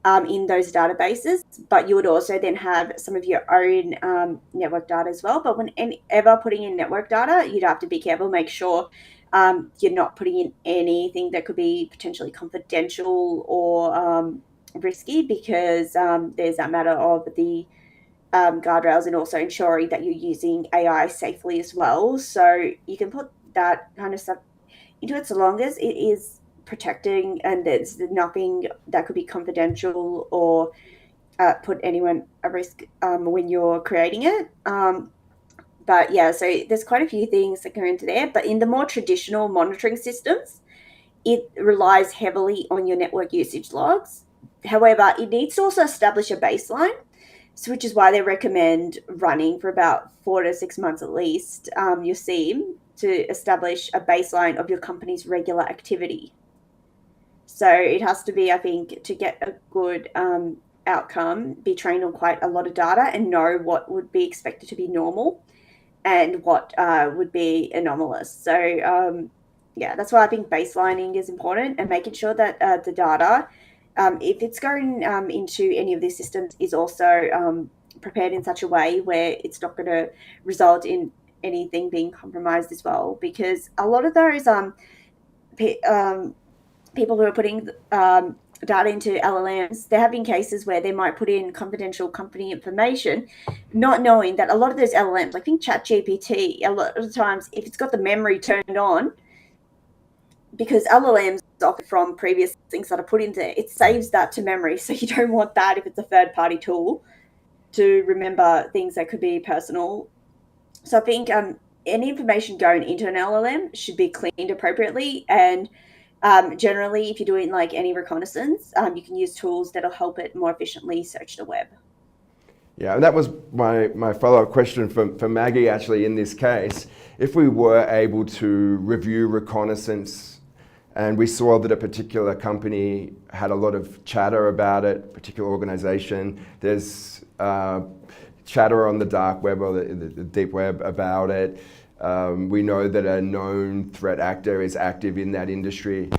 in those databases, but you would also then have some of your own network data as well. But whenever putting in network data, you'd have to be careful, make sure you're not putting in anything that could be potentially confidential or risky, because there's that matter of the guardrails, and also ensuring that you're using AI safely as well. So you can put that kind of stuff into it, so long as it is protecting and there's nothing that could be confidential or put anyone at risk when you're creating it. But yeah, so there's quite a few things that go into there. But in the more traditional monitoring systems, it relies heavily on your network usage logs. However, it needs to also establish a baseline, so which is why they recommend running for about 4 to 6 months at least, your SIEM, to establish a baseline of your company's regular activity. So it has to be, I think, to get a good outcome, be trained on quite a lot of data and know what would be expected to be normal and what would be anomalous. So yeah, that's why I think baselining is important, and making sure that the data, if it's going into any of these systems, is also prepared in such a way where it's not going to result in anything being compromised as well. Because a lot of those people who are putting data into LLMs, there have been cases where they might put in confidential company information, not knowing that a lot of those LLMs, like I think ChatGPT, a lot of the times, if it's got the memory turned on, because LLMs often from previous things that are put into it, it saves that to memory. So you don't want that if it's a third-party tool to remember things that could be personal. So I think any information going into an LLM should be cleaned appropriately, and generally, if you're doing like any reconnaissance, you can use tools that'll help it more efficiently search the web. Yeah, and that was my follow-up question for Maggie, actually, in this case. If we were able to review reconnaissance and we saw that a particular company had a lot of chatter about it, a particular organization, there's chatter on the dark web or the deep web about it, we know that a known threat actor is active in that industry.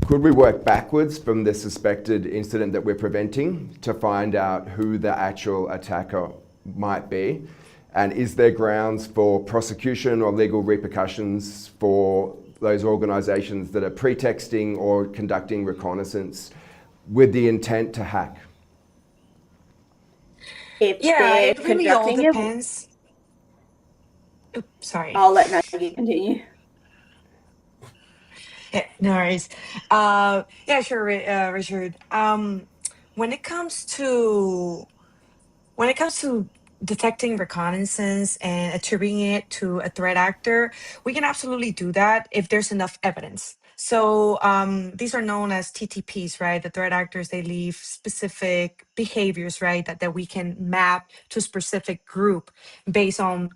Could we work backwards from the suspected incident that we're preventing to find out who the actual attacker might be? And is there grounds for prosecution or legal repercussions for those organizations that are pretexting or conducting reconnaissance with the intent to hack? Yeah, it really all depends. Oops, sorry. I'll let Maggie continue. Yeah, no worries. Yeah, sure, Richard. When it comes to detecting reconnaissance and attributing it to a threat actor, we can absolutely do that if there's enough evidence. So these are known as TTPs, right? The threat actors, they leave specific behaviors, right, that we can map to a specific group based on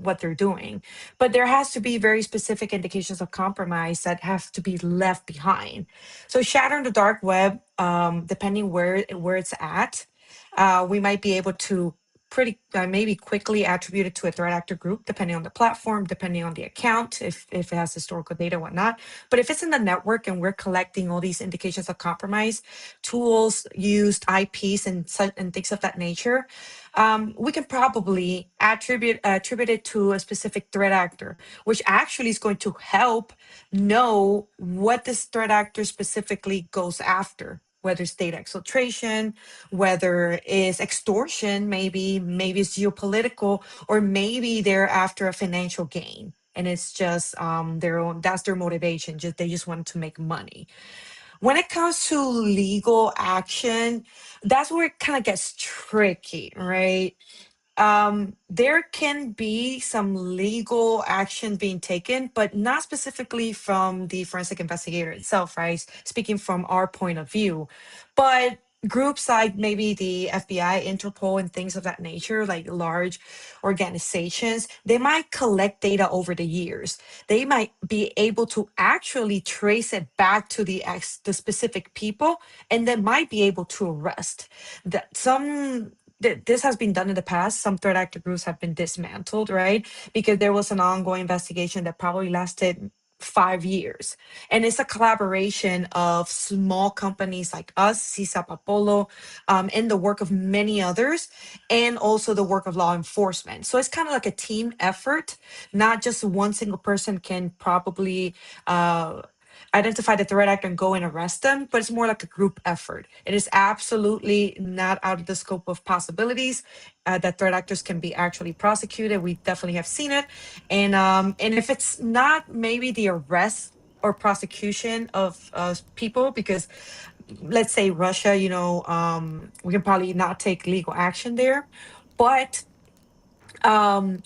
what they're doing. But there has to be very specific indications of compromise that have to be left behind. So shatter in the dark web, depending where it's at, we might be able to maybe quickly attribute it to a threat actor group, depending on the platform, depending on the account, if it has historical data, whatnot. But if it's in the network and we're collecting all these indications of compromise, tools used, IPs, and things of that nature, we can probably attribute it to a specific threat actor, which actually is going to help know what this threat actor specifically goes after, whether it's data exfiltration, whether it's extortion, maybe it's geopolitical, or maybe they're after a financial gain. And it's just that's their motivation. They just want to make money. When it comes to legal action, that's where it kind of gets tricky, right? There can be some legal action being taken, but not specifically from the forensic investigator itself, right? Speaking from our point of view. But groups like maybe the FBI, Interpol, and things of that nature, like large organizations, they might collect data over the years. They might be able to actually trace it back to the specific people, and they might be able to arrest. This has been done in the past. Some threat actor groups have been dismantled, right? Because there was an ongoing investigation that probably lasted 5 years. And it's a collaboration of small companies like us, CISA Apollo, and the work of many others, and also the work of law enforcement. So it's kind of like a team effort. Not just one single person can probably identify the threat actor and go and arrest them, but it's more like a group effort. It is absolutely not out of the scope of possibilities that threat actors can be actually prosecuted. We definitely have seen it. And if it's not maybe the arrest or prosecution of people, because let's say Russia, we can probably not take legal action there, but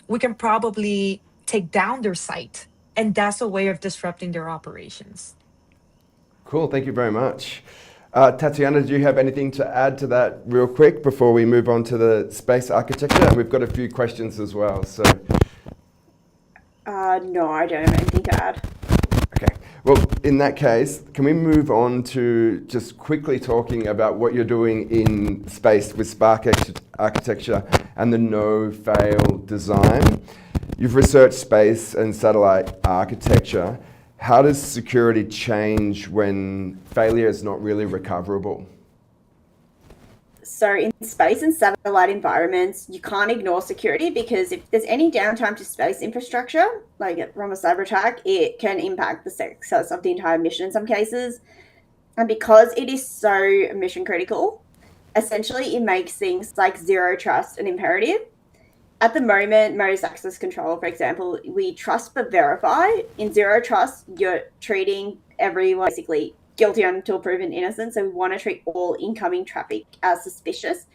we can probably take down their site. And that's a way of disrupting their operations. Cool, thank you very much. Tatyana, do you have anything to add to that real quick before we move on to the space architecture? And we've got a few questions as well. So, no, I don't have anything to add. okay, well, in that case, can we move on to just quickly talking about what you're doing in space with Spark architecture and the no-fail design? You've researched space and satellite architecture. How does security change when failure is not really recoverable? So in space and satellite environments, you can't ignore security, because if there's any downtime to space infrastructure, like from a cyber attack, it can impact the success of the entire mission in some cases. And because it is so mission critical, essentially it makes things like zero trust an imperative. At the moment, most access control, for example, we trust but verify. In zero trust, you're treating everyone basically guilty until proven innocent. So we want to treat all incoming traffic as suspicious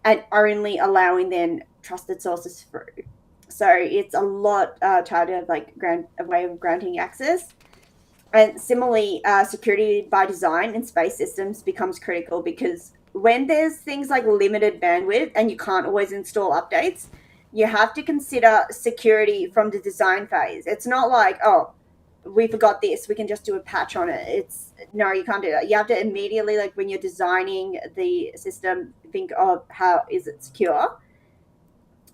and only allowing then trusted sources through. So it's a lot tighter, like a way of granting access. And similarly, security by design in space systems becomes critical, because when there's things like limited bandwidth and you can't always install updates, you have to consider security from the design phase. It's not like, oh, we forgot this, we can just do a patch on it. No, you can't do that. You have to immediately, like when you're designing the system, think of how is it secure.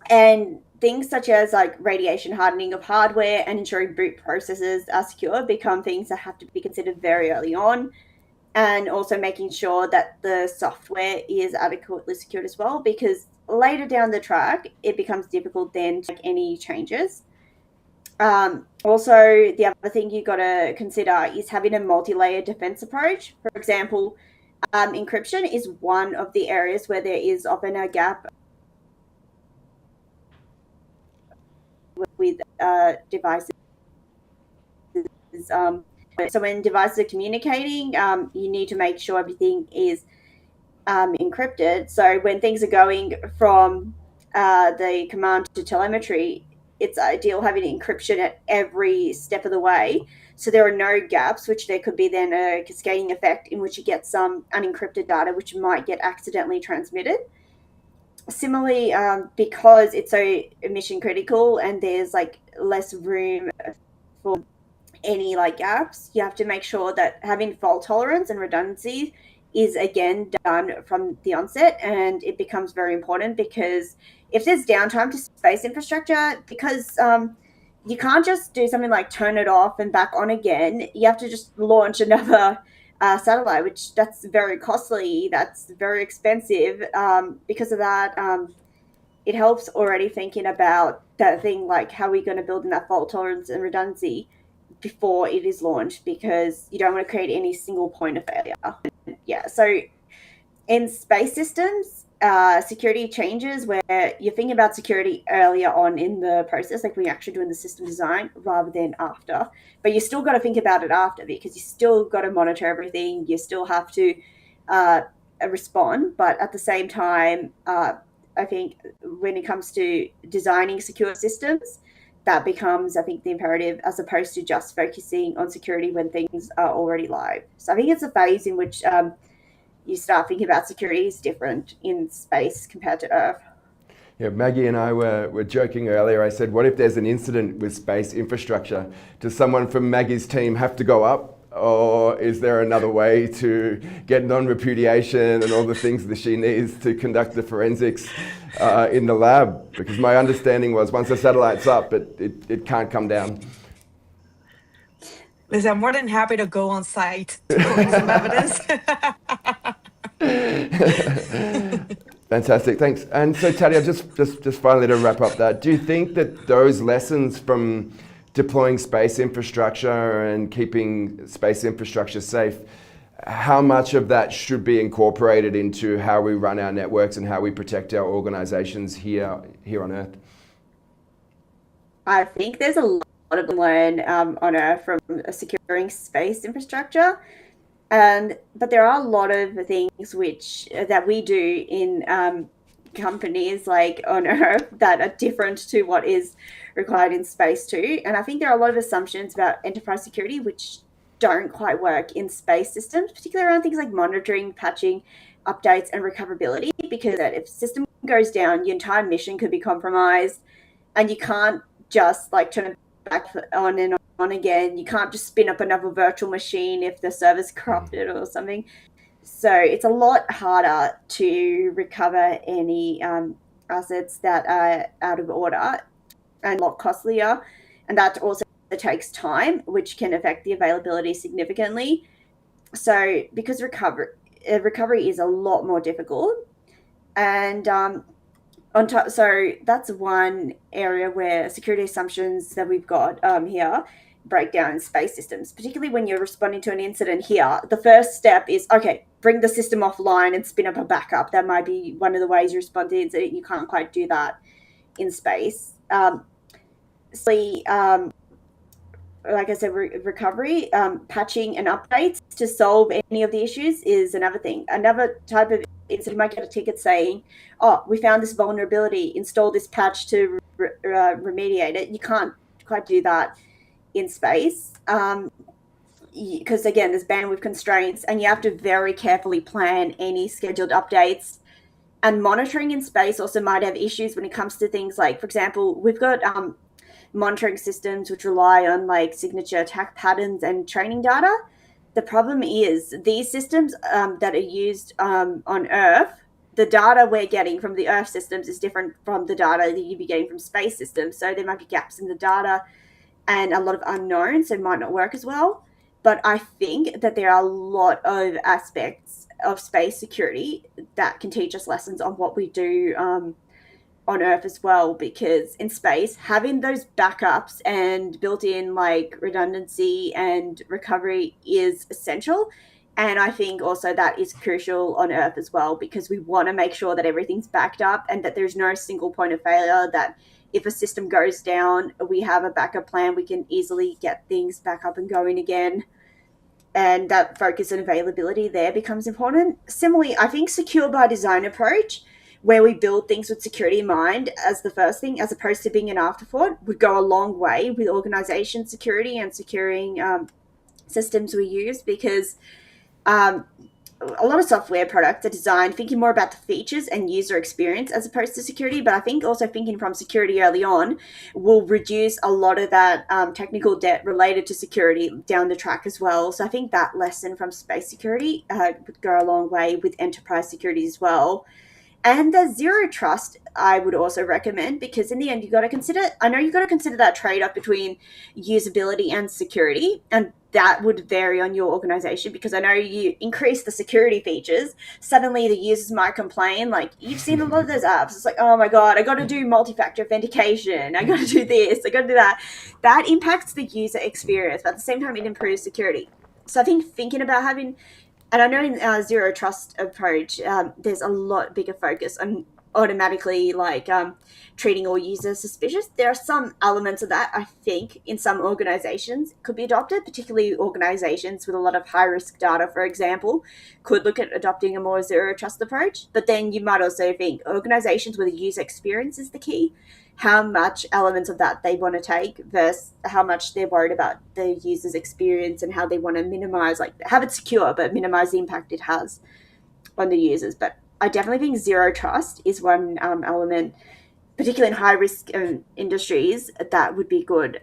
And things such as like radiation hardening of hardware and ensuring boot processes are secure become things that have to be considered very early on. And also making sure that the software is adequately secured as well, because later down the track, it becomes difficult then to make any changes. Also, the other thing you got to consider is having a multi-layered defense approach. For example, encryption is one of the areas where there is often a gap with devices. So when devices are communicating, you need to make sure everything is encrypted. So when things are going from the command to telemetry, it's ideal having encryption at every step of the way. So there are no gaps, which there could be then a cascading effect in which you get some unencrypted data, which might get accidentally transmitted. Similarly, because it's so mission critical and there's like less room for any like gaps, you have to make sure that having fault tolerance and redundancy is again done from the onset. And it becomes very important, because if there's downtime to space infrastructure, because you can't just do something like turn it off and back on again, you have to just launch another satellite, which that's very costly, that's very expensive. Because of that, it helps already thinking about that thing, like how we're going to build in that fault tolerance and redundancy before it is launched, because you don't want to create any single point of failure. Yeah, so in space systems, security changes where you're thinking about security earlier on in the process, like when you're actually doing the system design, rather than after. But you still got to think about it after, because you still got to monitor everything. You still have to respond. But at the same time, I think when it comes to designing secure systems, that becomes, I think, the imperative, as opposed to just focusing on security when things are already live. So I think it's a phase in which you start thinking about security is different in space compared to Earth. Yeah, Maggie and I were joking earlier. I said, what if there's an incident with space infrastructure? Does someone from Maggie's team have to go up? Or is there another way to get non-repudiation and all the things that she needs to conduct the forensics in the lab? Because my understanding was once the satellite's up, it can't come down. Listen, I'm more than happy to go on site to collect some evidence. Fantastic, thanks. And so Tatia, just finally to wrap up that, do you think that those lessons from deploying space infrastructure and keeping space infrastructure safe, how much of that should be incorporated into how we run our networks and how we protect our organizations here on Earth? I think there's a lot of learn on Earth from securing space infrastructure. But there are a lot of things that we do in companies like on Earth that are different to what is required in space too. And I think there are a lot of assumptions about enterprise security which don't quite work in space systems, particularly around things like monitoring, patching, updates, and recoverability. Because if a system goes down, your entire mission could be compromised, and you can't just like turn it back on and on again. You can't just spin up another virtual machine if the server's corrupted or something. So it's a lot harder to recover any assets that are out of order and a lot costlier. And that also takes time, which can affect the availability significantly. So because recovery is a lot more difficult. And on top, so that's one area where security assumptions that we've got here break down in space systems, particularly when you're responding to an incident here. The first step is, okay, bring the system offline and spin up a backup. That might be one of the ways you respond to an incident. You can't quite do that in space. Like I said, recovery, patching and updates to solve any of the issues is another thing. Another type of incident, you might get a ticket saying, oh, we found this vulnerability, install this patch to remediate it. You can't quite do that in space because, again, there's bandwidth constraints, and you have to very carefully plan any scheduled updates. And monitoring in space also might have issues when it comes to things like, for example, we've got monitoring systems which rely on like signature attack patterns and training data. The problem is these systems that are used on Earth, the data we're getting from the Earth systems is different from the data that you'd be getting from space systems. So there might be gaps in the data and a lot of unknowns, so it might not work as well. But I think that there are a lot of aspects of space security that can teach us lessons on what we do on Earth as well, because in space, having those backups and built-in like redundancy and recovery is essential. And I think also that is crucial on Earth as well, because we want to make sure that everything's backed up and that there's no single point of failure, that if a system goes down, we have a backup plan. We can easily get things back up and going again. And that focus and availability there becomes important. Similarly, I think secure by design approach, where we build things with security in mind as the first thing, as opposed to being an afterthought, would go a long way with organization security and securing systems we use, because a lot of software products are designed thinking more about the features and user experience as opposed to security. But I think also thinking from security early on will reduce a lot of that technical debt related to security down the track as well. So I think that lesson from space security would go a long way with enterprise security as well. And the zero trust, I would also recommend, because in the end, you've got to consider that trade-off between usability and security. And that would vary on your organization, because I know you increase the security features, suddenly the users might complain. Like, you've seen a lot of those apps. It's like, oh my God, I got to do multi-factor authentication. I got to do this. I got to do that. That impacts the user experience, but at the same time, it improves security. So I think thinking about having... And I know in zero trust approach, there's a lot bigger focus on automatically treating all users suspicious. There are some elements of that, I think, in some organizations could be adopted, particularly organizations with a lot of high risk data, for example, could look at adopting a more zero trust approach. But then you might also think organizations where the user experience is the key, how much elements of that they want to take versus how much they're worried about the user's experience and how they want to minimize, have it secure, but minimize the impact it has on the users. But I definitely think zero trust is one element, particularly in high risk industries, that would be good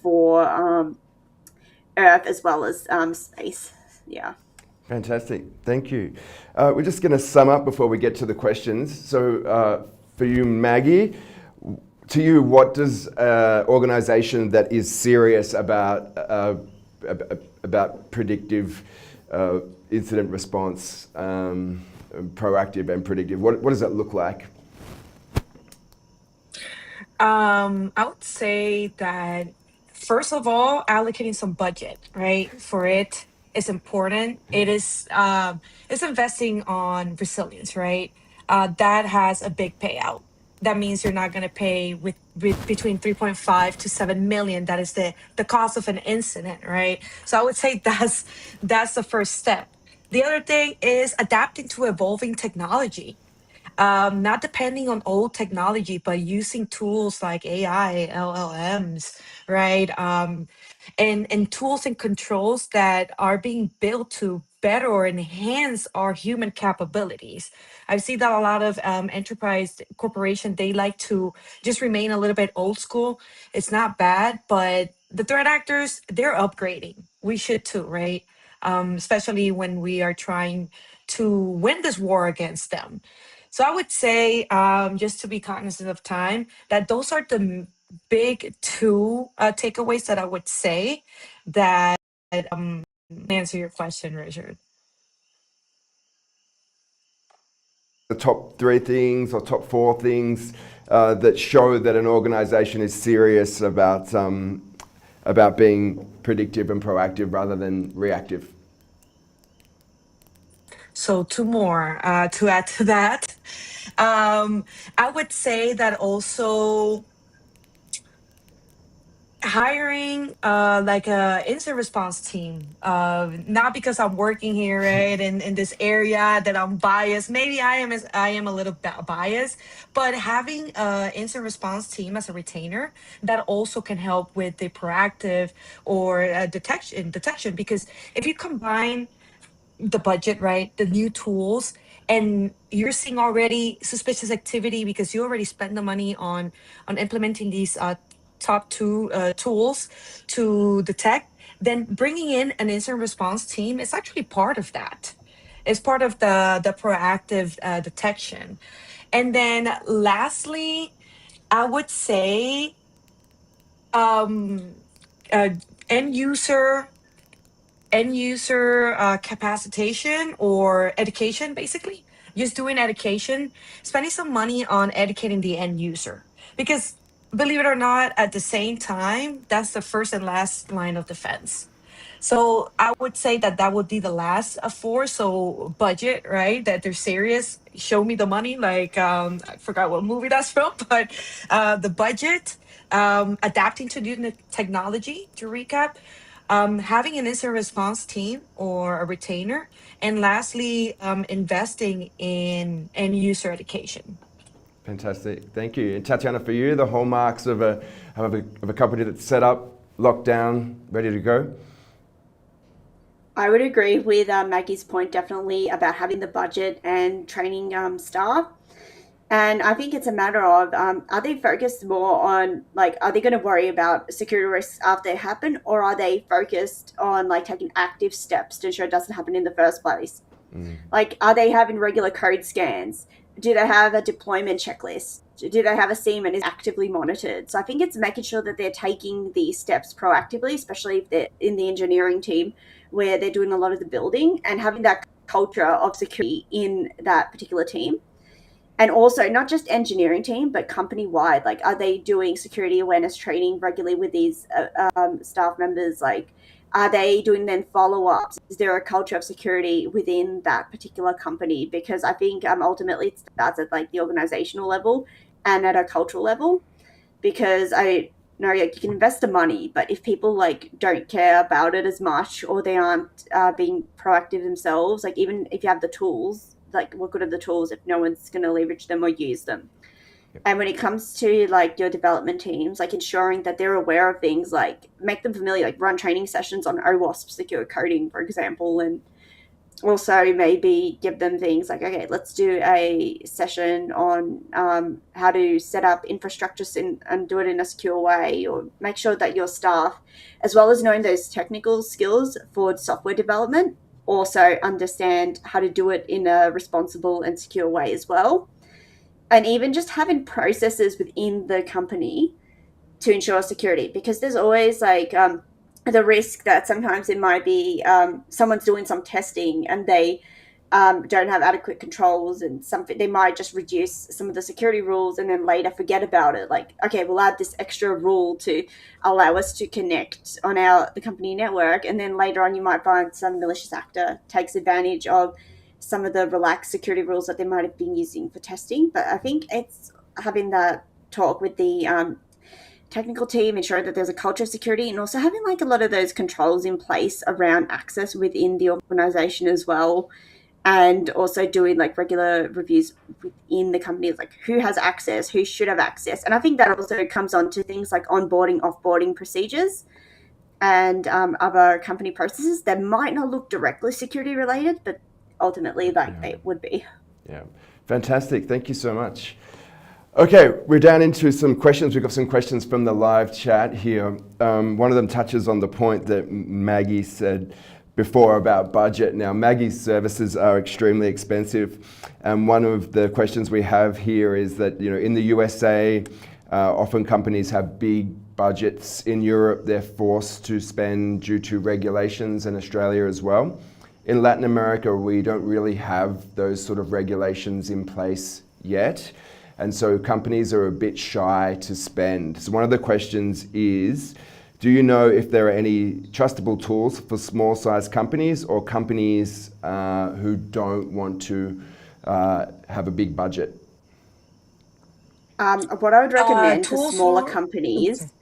for Earth as well as space. Yeah. Fantastic. Thank you. We're just going to sum up before we get to the questions. So for you, Maggie, to you, what does organization that is serious about predictive incident response, proactive and predictive, what does that look like? I would say that first of all, allocating some budget, right, for it is important. It is it's investing on resilience, right? That has a big payout. That means you're not going to pay with between 3.5 to 7 million. That is the cost of an incident, right? So I would say that's the first step. The other thing is adapting to evolving technology, not depending on old technology, but using tools like AI, LLMs, right? And tools and controls that are being built to better or enhance our human capabilities. I see that a lot of enterprise corporation, they like to just remain a little bit old school. It's not bad, but the threat actors, they're upgrading. We should too, right? Especially when we are trying to win this war against them. So I would say, just to be cognizant of time, that those are the big two takeaways that I would say that answer your question, Richard. The top 3 things or top 4 things that show that an organization is serious about being predictive and proactive rather than reactive. So 2 more to add to that. I would say that also hiring like a incident response team, not because I'm working here, right, in this area that I'm biased. Maybe I am a little biased, but having a incident response team as a retainer that also can help with the proactive or detection, because if you combine the budget, right, the new tools, and you're seeing already suspicious activity because you already spent the money on implementing these top 2 tools to detect, then bringing in an incident response team is actually part of that. It's part of the proactive detection. And then lastly, I would say um, uh, end user capacitation or education, basically just doing education, spending some money on educating the end user, because believe it or not, at the same time, that's the first and last line of defense. So I would say that that would be the last of 4. So budget, right? That they're serious. Show me the money. Like I forgot what movie that's from, but the budget, adapting to new technology. To recap, having an incident response team or a retainer, and lastly, investing in end user education. Fantastic, thank you. And Tatyana, for you, the hallmarks of a company that's set up, locked down, ready to go? I would agree with Maggie's point, definitely, about having the budget and training staff. And I think it's a matter of, are they focused more on, like, are they going to worry about security risks after they happen, or are they focused on, like, taking active steps to ensure it doesn't happen in the first place? Like, are they having regular code scans? Do they have a deployment checklist? Do they have a SIEM and is actively monitored? So I think it's making sure that they're taking these steps proactively, especially if they're in the engineering team where they're doing a lot of the building, and having that culture of security in that particular team. And also not just engineering team, but company wide. Like, are they doing security awareness training regularly with these staff members? Like, are they doing then follow-ups? Is there a culture of security within that particular company? Because I think ultimately it starts at, like, the organizational level and at a cultural level. Because I know, like, you can invest the money, but if people, like, don't care about it as much, or they aren't being proactive themselves, like, even if you have the tools, like, what good are the tools if no one's going to leverage them or use them? And when it comes to, like, your development teams, like, ensuring that they're aware of things, like, make them familiar, like, run training sessions on OWASP secure coding, for example, and also maybe give them things like, okay, let's do a session on how to set up infrastructure and do it in a secure way, or make sure that your staff, as well as knowing those technical skills for software development, also understand how to do it in a responsible and secure way as well. And even just having processes within the company to ensure security, because there's always, like, the risk that sometimes it might be someone's doing some testing and they don't have adequate controls, and something they might just reduce some of the security rules and then later forget about it. Like, okay, we'll add this extra rule to allow us to connect on the company network, and then later on you might find some malicious actor takes advantage of some of the relaxed security rules that they might have been using for testing. But I think it's having that talk with the technical team, ensuring that there's a culture of security, and also having like a lot of those controls in place around access within the organization as well, and also doing like regular reviews within the company, like who has access, who should have access. And I think that also comes on to things like onboarding, offboarding procedures, and other company processes that might not look directly security related, but ultimately like they would be. Yeah, fantastic. Thank you so much. Okay, we're down into some questions. We've got some questions from the live chat here. One of them touches on the point that Maggie said before about budget. Now, Maggie's services are extremely expensive. And one of the questions we have here is that, in the USA, often companies have big budgets. In Europe, they're forced to spend due to regulations, in Australia as well. In Latin America, we don't really have those sort of regulations in place yet. And so companies are a bit shy to spend. So one of the questions is, do you know if there are any trustable tools for small size companies or companies who don't want to have a big budget? What I would recommend for Tools smaller for companies,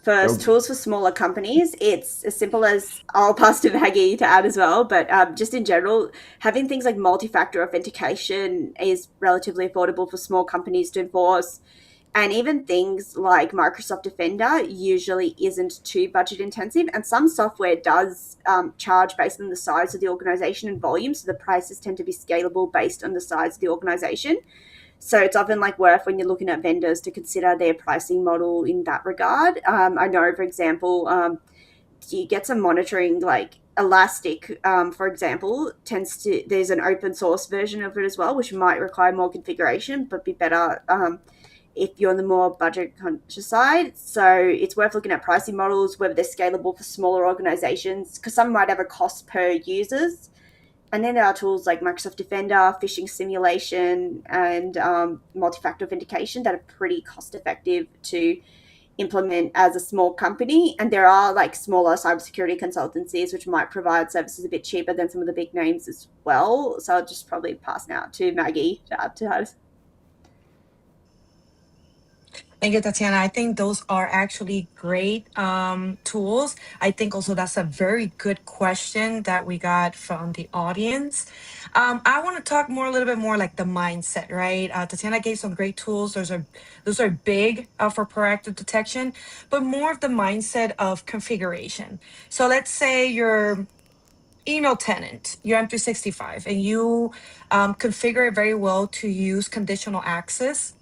tools for smaller companies, it's as simple as, I'll pass to Maggie to add as well, but just in general, having things like multi-factor authentication is relatively affordable for small companies to enforce. And even things like Microsoft Defender usually isn't too budget intensive. And some software does charge based on the size of the organization and volume. So the prices tend to be scalable based on the size of the organization. So it's often like worth, when you're looking at vendors, to consider their pricing model in that regard. I know, for example, you get some monitoring, like Elastic, for example, there's an open source version of it as well, which might require more configuration, but be better if you're on the more budget conscious side. So it's worth looking at pricing models, whether they're scalable for smaller organizations, because some might have a cost per users. And then there are tools like Microsoft Defender, phishing simulation, and multi-factor authentication that are pretty cost effective to implement as a small company. And there are like smaller cybersecurity consultancies which might provide services a bit cheaper than some of the big names as well. So I'll just probably pass now to Maggie to add to that. Thank you, Tatyana. I think those are actually great tools. I think also that's a very good question that we got from the audience. I want to talk a little bit more like the mindset, right? Tatyana gave some great tools. Those are big for proactive detection, but more of the mindset of configuration. So let's say you're email tenant, your M365, and you configure it very well to use conditional access.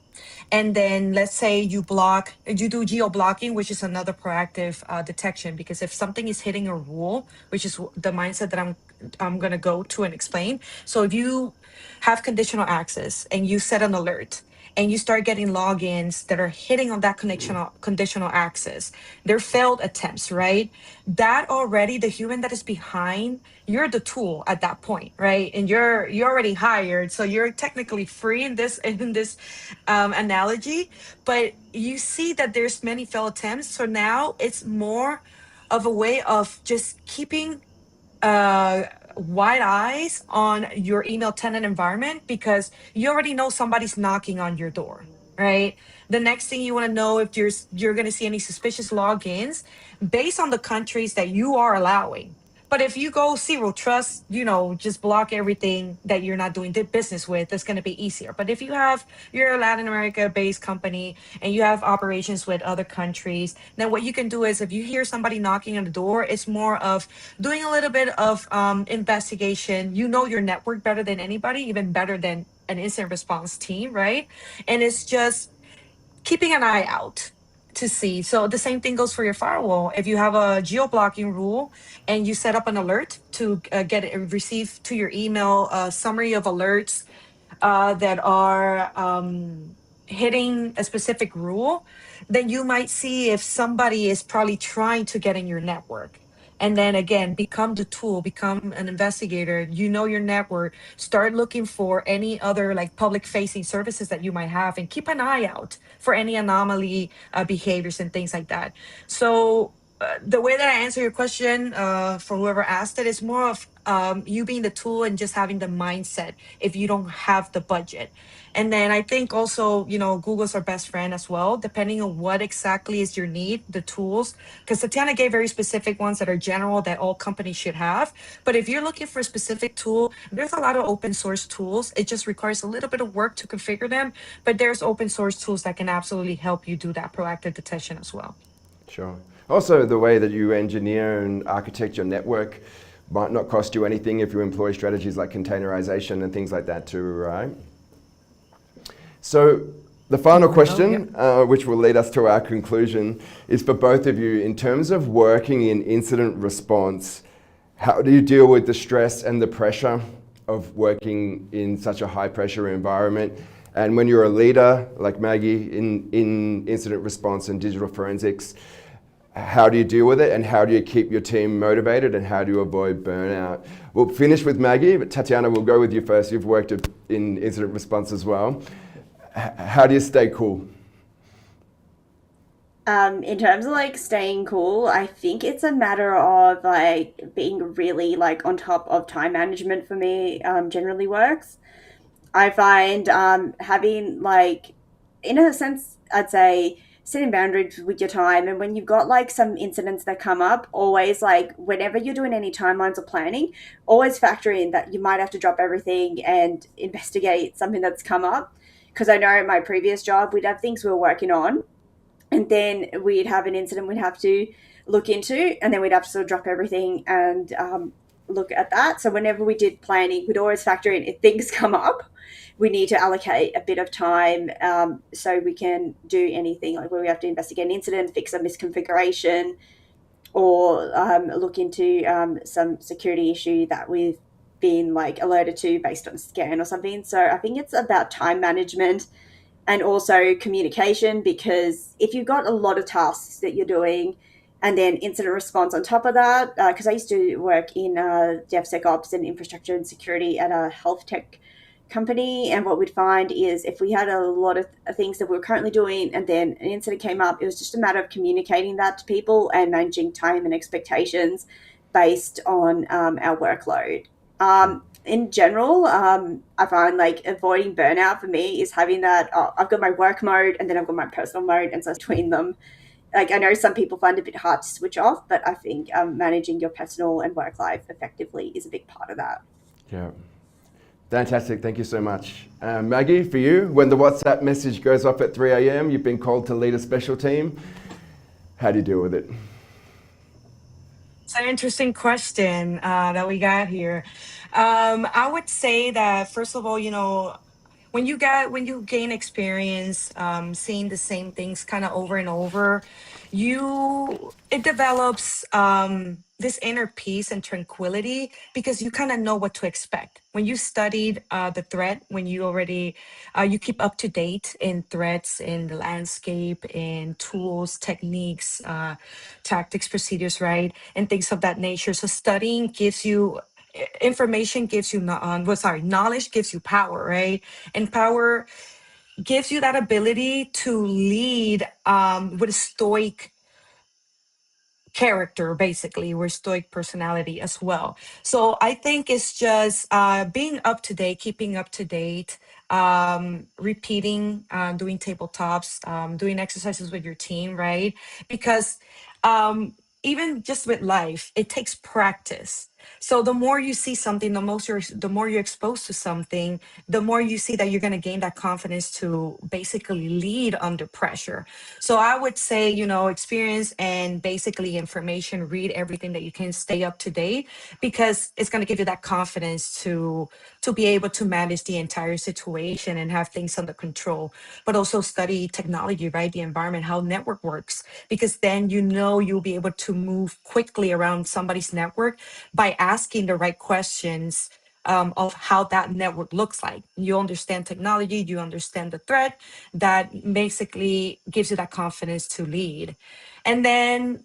And then let's say you do geo blocking, which is another proactive detection, because if something is hitting a rule, which is the mindset that I'm going to go to and explain. So if you have conditional access and you set an alert and you start getting logins that are hitting on that conditional access, they're failed attempts, right? That already, the human that is behind, you're the tool at that point, right? And you're already hired, so you're technically free in this analogy. But you see that there's many failed attempts, so now it's more of a way of just keeping wide eyes on your email tenant environment, because you already know somebody's knocking on your door, right? The next thing you want to know, if you're going to see any suspicious logins based on the countries that you are allowing. But if you go zero trust, just block everything that you're not doing business with, it's going to be easier. But if you're a Latin America based company and you have operations with other countries, then what you can do is, if you hear somebody knocking on the door, it's more of doing a little bit of investigation. You know your network better than anybody, even better than an incident response team, right? And it's just keeping an eye out to see. So the same thing goes for your firewall. If you have a geo-blocking rule and you set up an alert to receive to your email a summary of alerts that are hitting a specific rule, then you might see if somebody is probably trying to get in your network. And then again, become the tool, become an investigator, your network, start looking for any other like public facing services that you might have, and keep an eye out for any anomaly behaviors and things like that. So the way that I answer your question for whoever asked it is more of you being the tool and just having the mindset if you don't have the budget. And then I think also, Google's our best friend as well, depending on what exactly is your need, the tools. Because Tatyana gave very specific ones that are general that all companies should have. But if you're looking for a specific tool, there's a lot of open source tools. It just requires a little bit of work to configure them. But there's open source tools that can absolutely help you do that proactive detection as well. Sure. Also, the way that you engineer and architect your network might not cost you anything if you employ strategies like containerization and things like that too, right? So the final question, which will lead us to our conclusion, is for both of you. In terms of working in incident response, how do you deal with the stress and the pressure of working in such a high pressure environment? And when you're a leader like Maggie in incident response and digital forensics, how do you deal with it, and how do you keep your team motivated, and how do you avoid burnout? We'll finish with Maggie, but Tatyana, we'll go with you first. You've worked in incident response as well. How do you stay cool? In terms of like staying cool, I think it's a matter of like being really like on top of time management for me generally works. I find having like, in a sense, I'd say setting boundaries with your time. And when you've got like some incidents that come up, always like whenever you're doing any timelines or planning, always factor in that you might have to drop everything and investigate something that's come up. Because I know at my previous job, we'd have things we were working on, and then we'd have an incident we'd have to look into, and then we'd have to sort of drop everything and look at that. So whenever we did planning, we'd always factor in if things come up, we need to allocate a bit of time so we can do anything like where we have to investigate an incident, fix a misconfiguration, or look into some security issue that we've been like alerted to based on a scan or something. So I think it's about time management and also communication, because if you've got a lot of tasks that you're doing and then incident response on top of that, because I used to work in DevSecOps and infrastructure and security at a health tech company, and what we'd find is if we had a lot of things that we were currently doing and then an incident came up, it was just a matter of communicating that to people and managing time and expectations based on our workload. In general, I find like avoiding burnout for me is having that, I've got my work mode and then I've got my personal mode, and so between them, like I know some people find it a bit hard to switch off, but I think managing your personal and work life effectively is a big part of that. Yeah. Fantastic, thank you so much. Maggie, for you, when the WhatsApp message goes off at 3 a.m, you've been called to lead a special team, how do you deal with it? It's an interesting question that we got here. I would say that first of all, when you gain experience seeing the same things kind of over and over, it develops this inner peace and tranquility, because you kind of know what to expect when you studied the threat, when you already you keep up to date in threats, in the landscape, in tools, techniques, tactics, procedures, right, and things of that nature. So studying gives you information, gives you knowledge gives you power, right? And power gives you that ability to lead with a stoic character, basically, or stoic personality as well. So I think it's just being up to date, keeping up to date, repeating, doing tabletops, doing exercises with your team, right? Because even just with life, it takes practice. So the more you see something, the more you're exposed to something, the more you see that you're going to gain that confidence to basically lead under pressure. So I would say, experience and basically information, read everything that you can, stay up to date, because it's going to give you that confidence to be able to manage the entire situation and have things under control. But also study technology, right? The environment, how network works, because then you'll be able to move quickly around somebody's network by asking the right questions of how that network looks like. You understand technology, you understand the threat, that basically gives you that confidence to lead. And then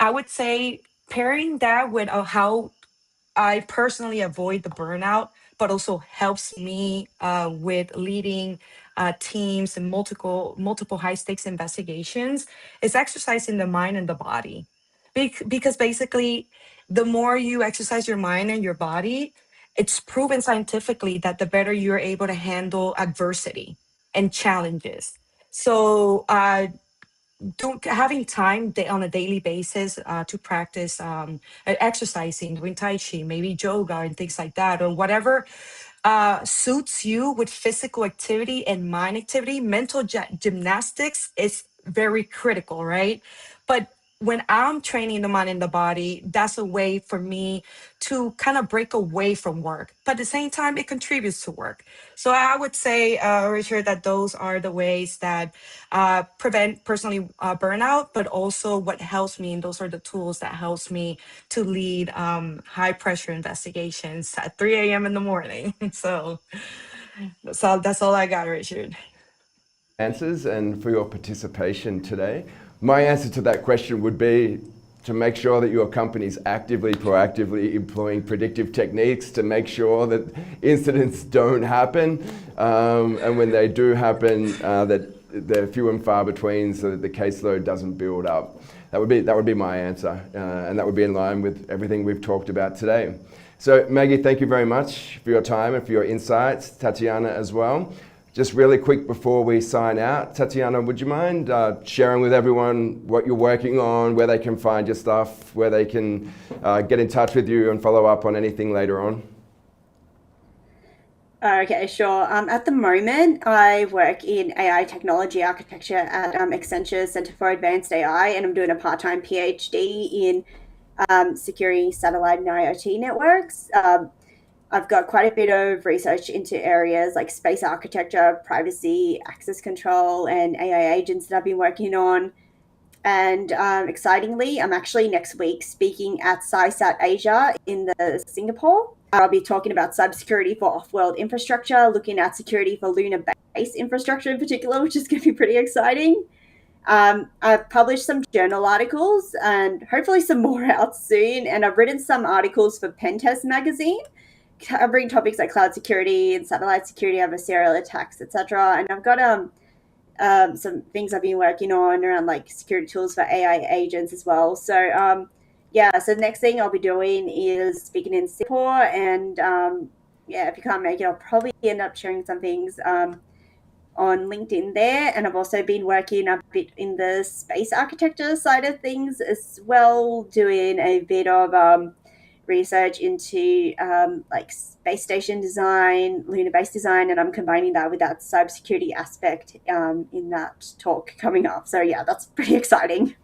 I would say pairing that with how I personally avoid the burnout, but also helps me with leading teams and multiple high stakes investigations. Is exercising the mind and the body, because basically, the more you exercise your mind and your body, it's proven scientifically that the better you're able to handle adversity and challenges. So having time on a daily basis to practice exercising, doing tai chi, maybe yoga and things like that, or whatever suits you with physical activity and mind activity. Mental gymnastics is very critical, right? But when I'm training the mind and the body, that's a way for me to kind of break away from work. But at the same time, it contributes to work. So I would say, Richard, that those are the ways that prevent personally burnout, but also what helps me, and those are the tools that helps me to lead high pressure investigations at 3 a.m. in the morning. So that's all I got, Richard. Answers and for your participation today. My answer to that question would be to make sure that your company is actively, proactively employing predictive techniques to make sure that incidents don't happen, and when they do happen, that they're few and far between, so that the caseload doesn't build up. That would be my answer, and that would be in line with everything we've talked about today. So Maggie, thank you very much for your time and for your insights. Tatyana as well. Just really quick before we sign out, Tatyana, would you mind sharing with everyone what you're working on, where they can find your stuff, where they can get in touch with you and follow up on anything later on? Okay, sure. At the moment, I work in AI technology architecture at Accenture's Center for Advanced AI, and I'm doing a part-time PhD in securing satellite and IoT networks. I've got quite a bit of research into areas like space architecture, privacy, access control, and AI agents that I've been working on. And excitingly, I'm actually next week speaking at SciSat Asia in Singapore. I'll be talking about cybersecurity for off-world infrastructure, looking at security for lunar-based infrastructure in particular, which is going to be pretty exciting. I've published some journal articles and hopefully some more out soon. And I've written some articles for Pentest magazine, covering topics like cloud security and satellite security, adversarial attacks, etc. And I've got some things I've been working on around like security tools for AI agents as well. So so the next thing I'll be doing is speaking in Singapore, and if you can't make it, I'll probably end up sharing some things on LinkedIn there. And I've also been working a bit in the space architecture side of things as well, doing a bit of research into like space station design, lunar-based design, and I'm combining that with that cybersecurity aspect in that talk coming up. So yeah, that's pretty exciting.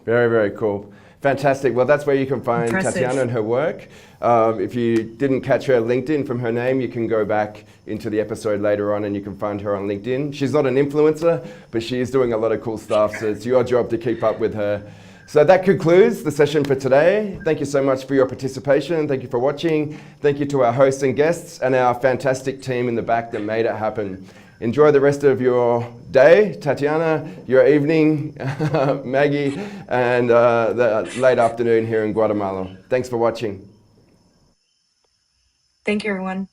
Very, very cool. Fantastic. Well, that's where you can find Tatyana and her work. If you didn't catch her LinkedIn from her name, you can go back into the episode later on and you can find her on LinkedIn. She's not an influencer, but she is doing a lot of cool stuff, so it's your job to keep up with her. So that concludes the session for today. Thank you so much for your participation. Thank you for watching. Thank you to our hosts and guests and our fantastic team in the back that made it happen. Enjoy the rest of your day, Tatyana, your evening, Maggie, and the late afternoon here in Guatemala. Thanks for watching. Thank you, everyone.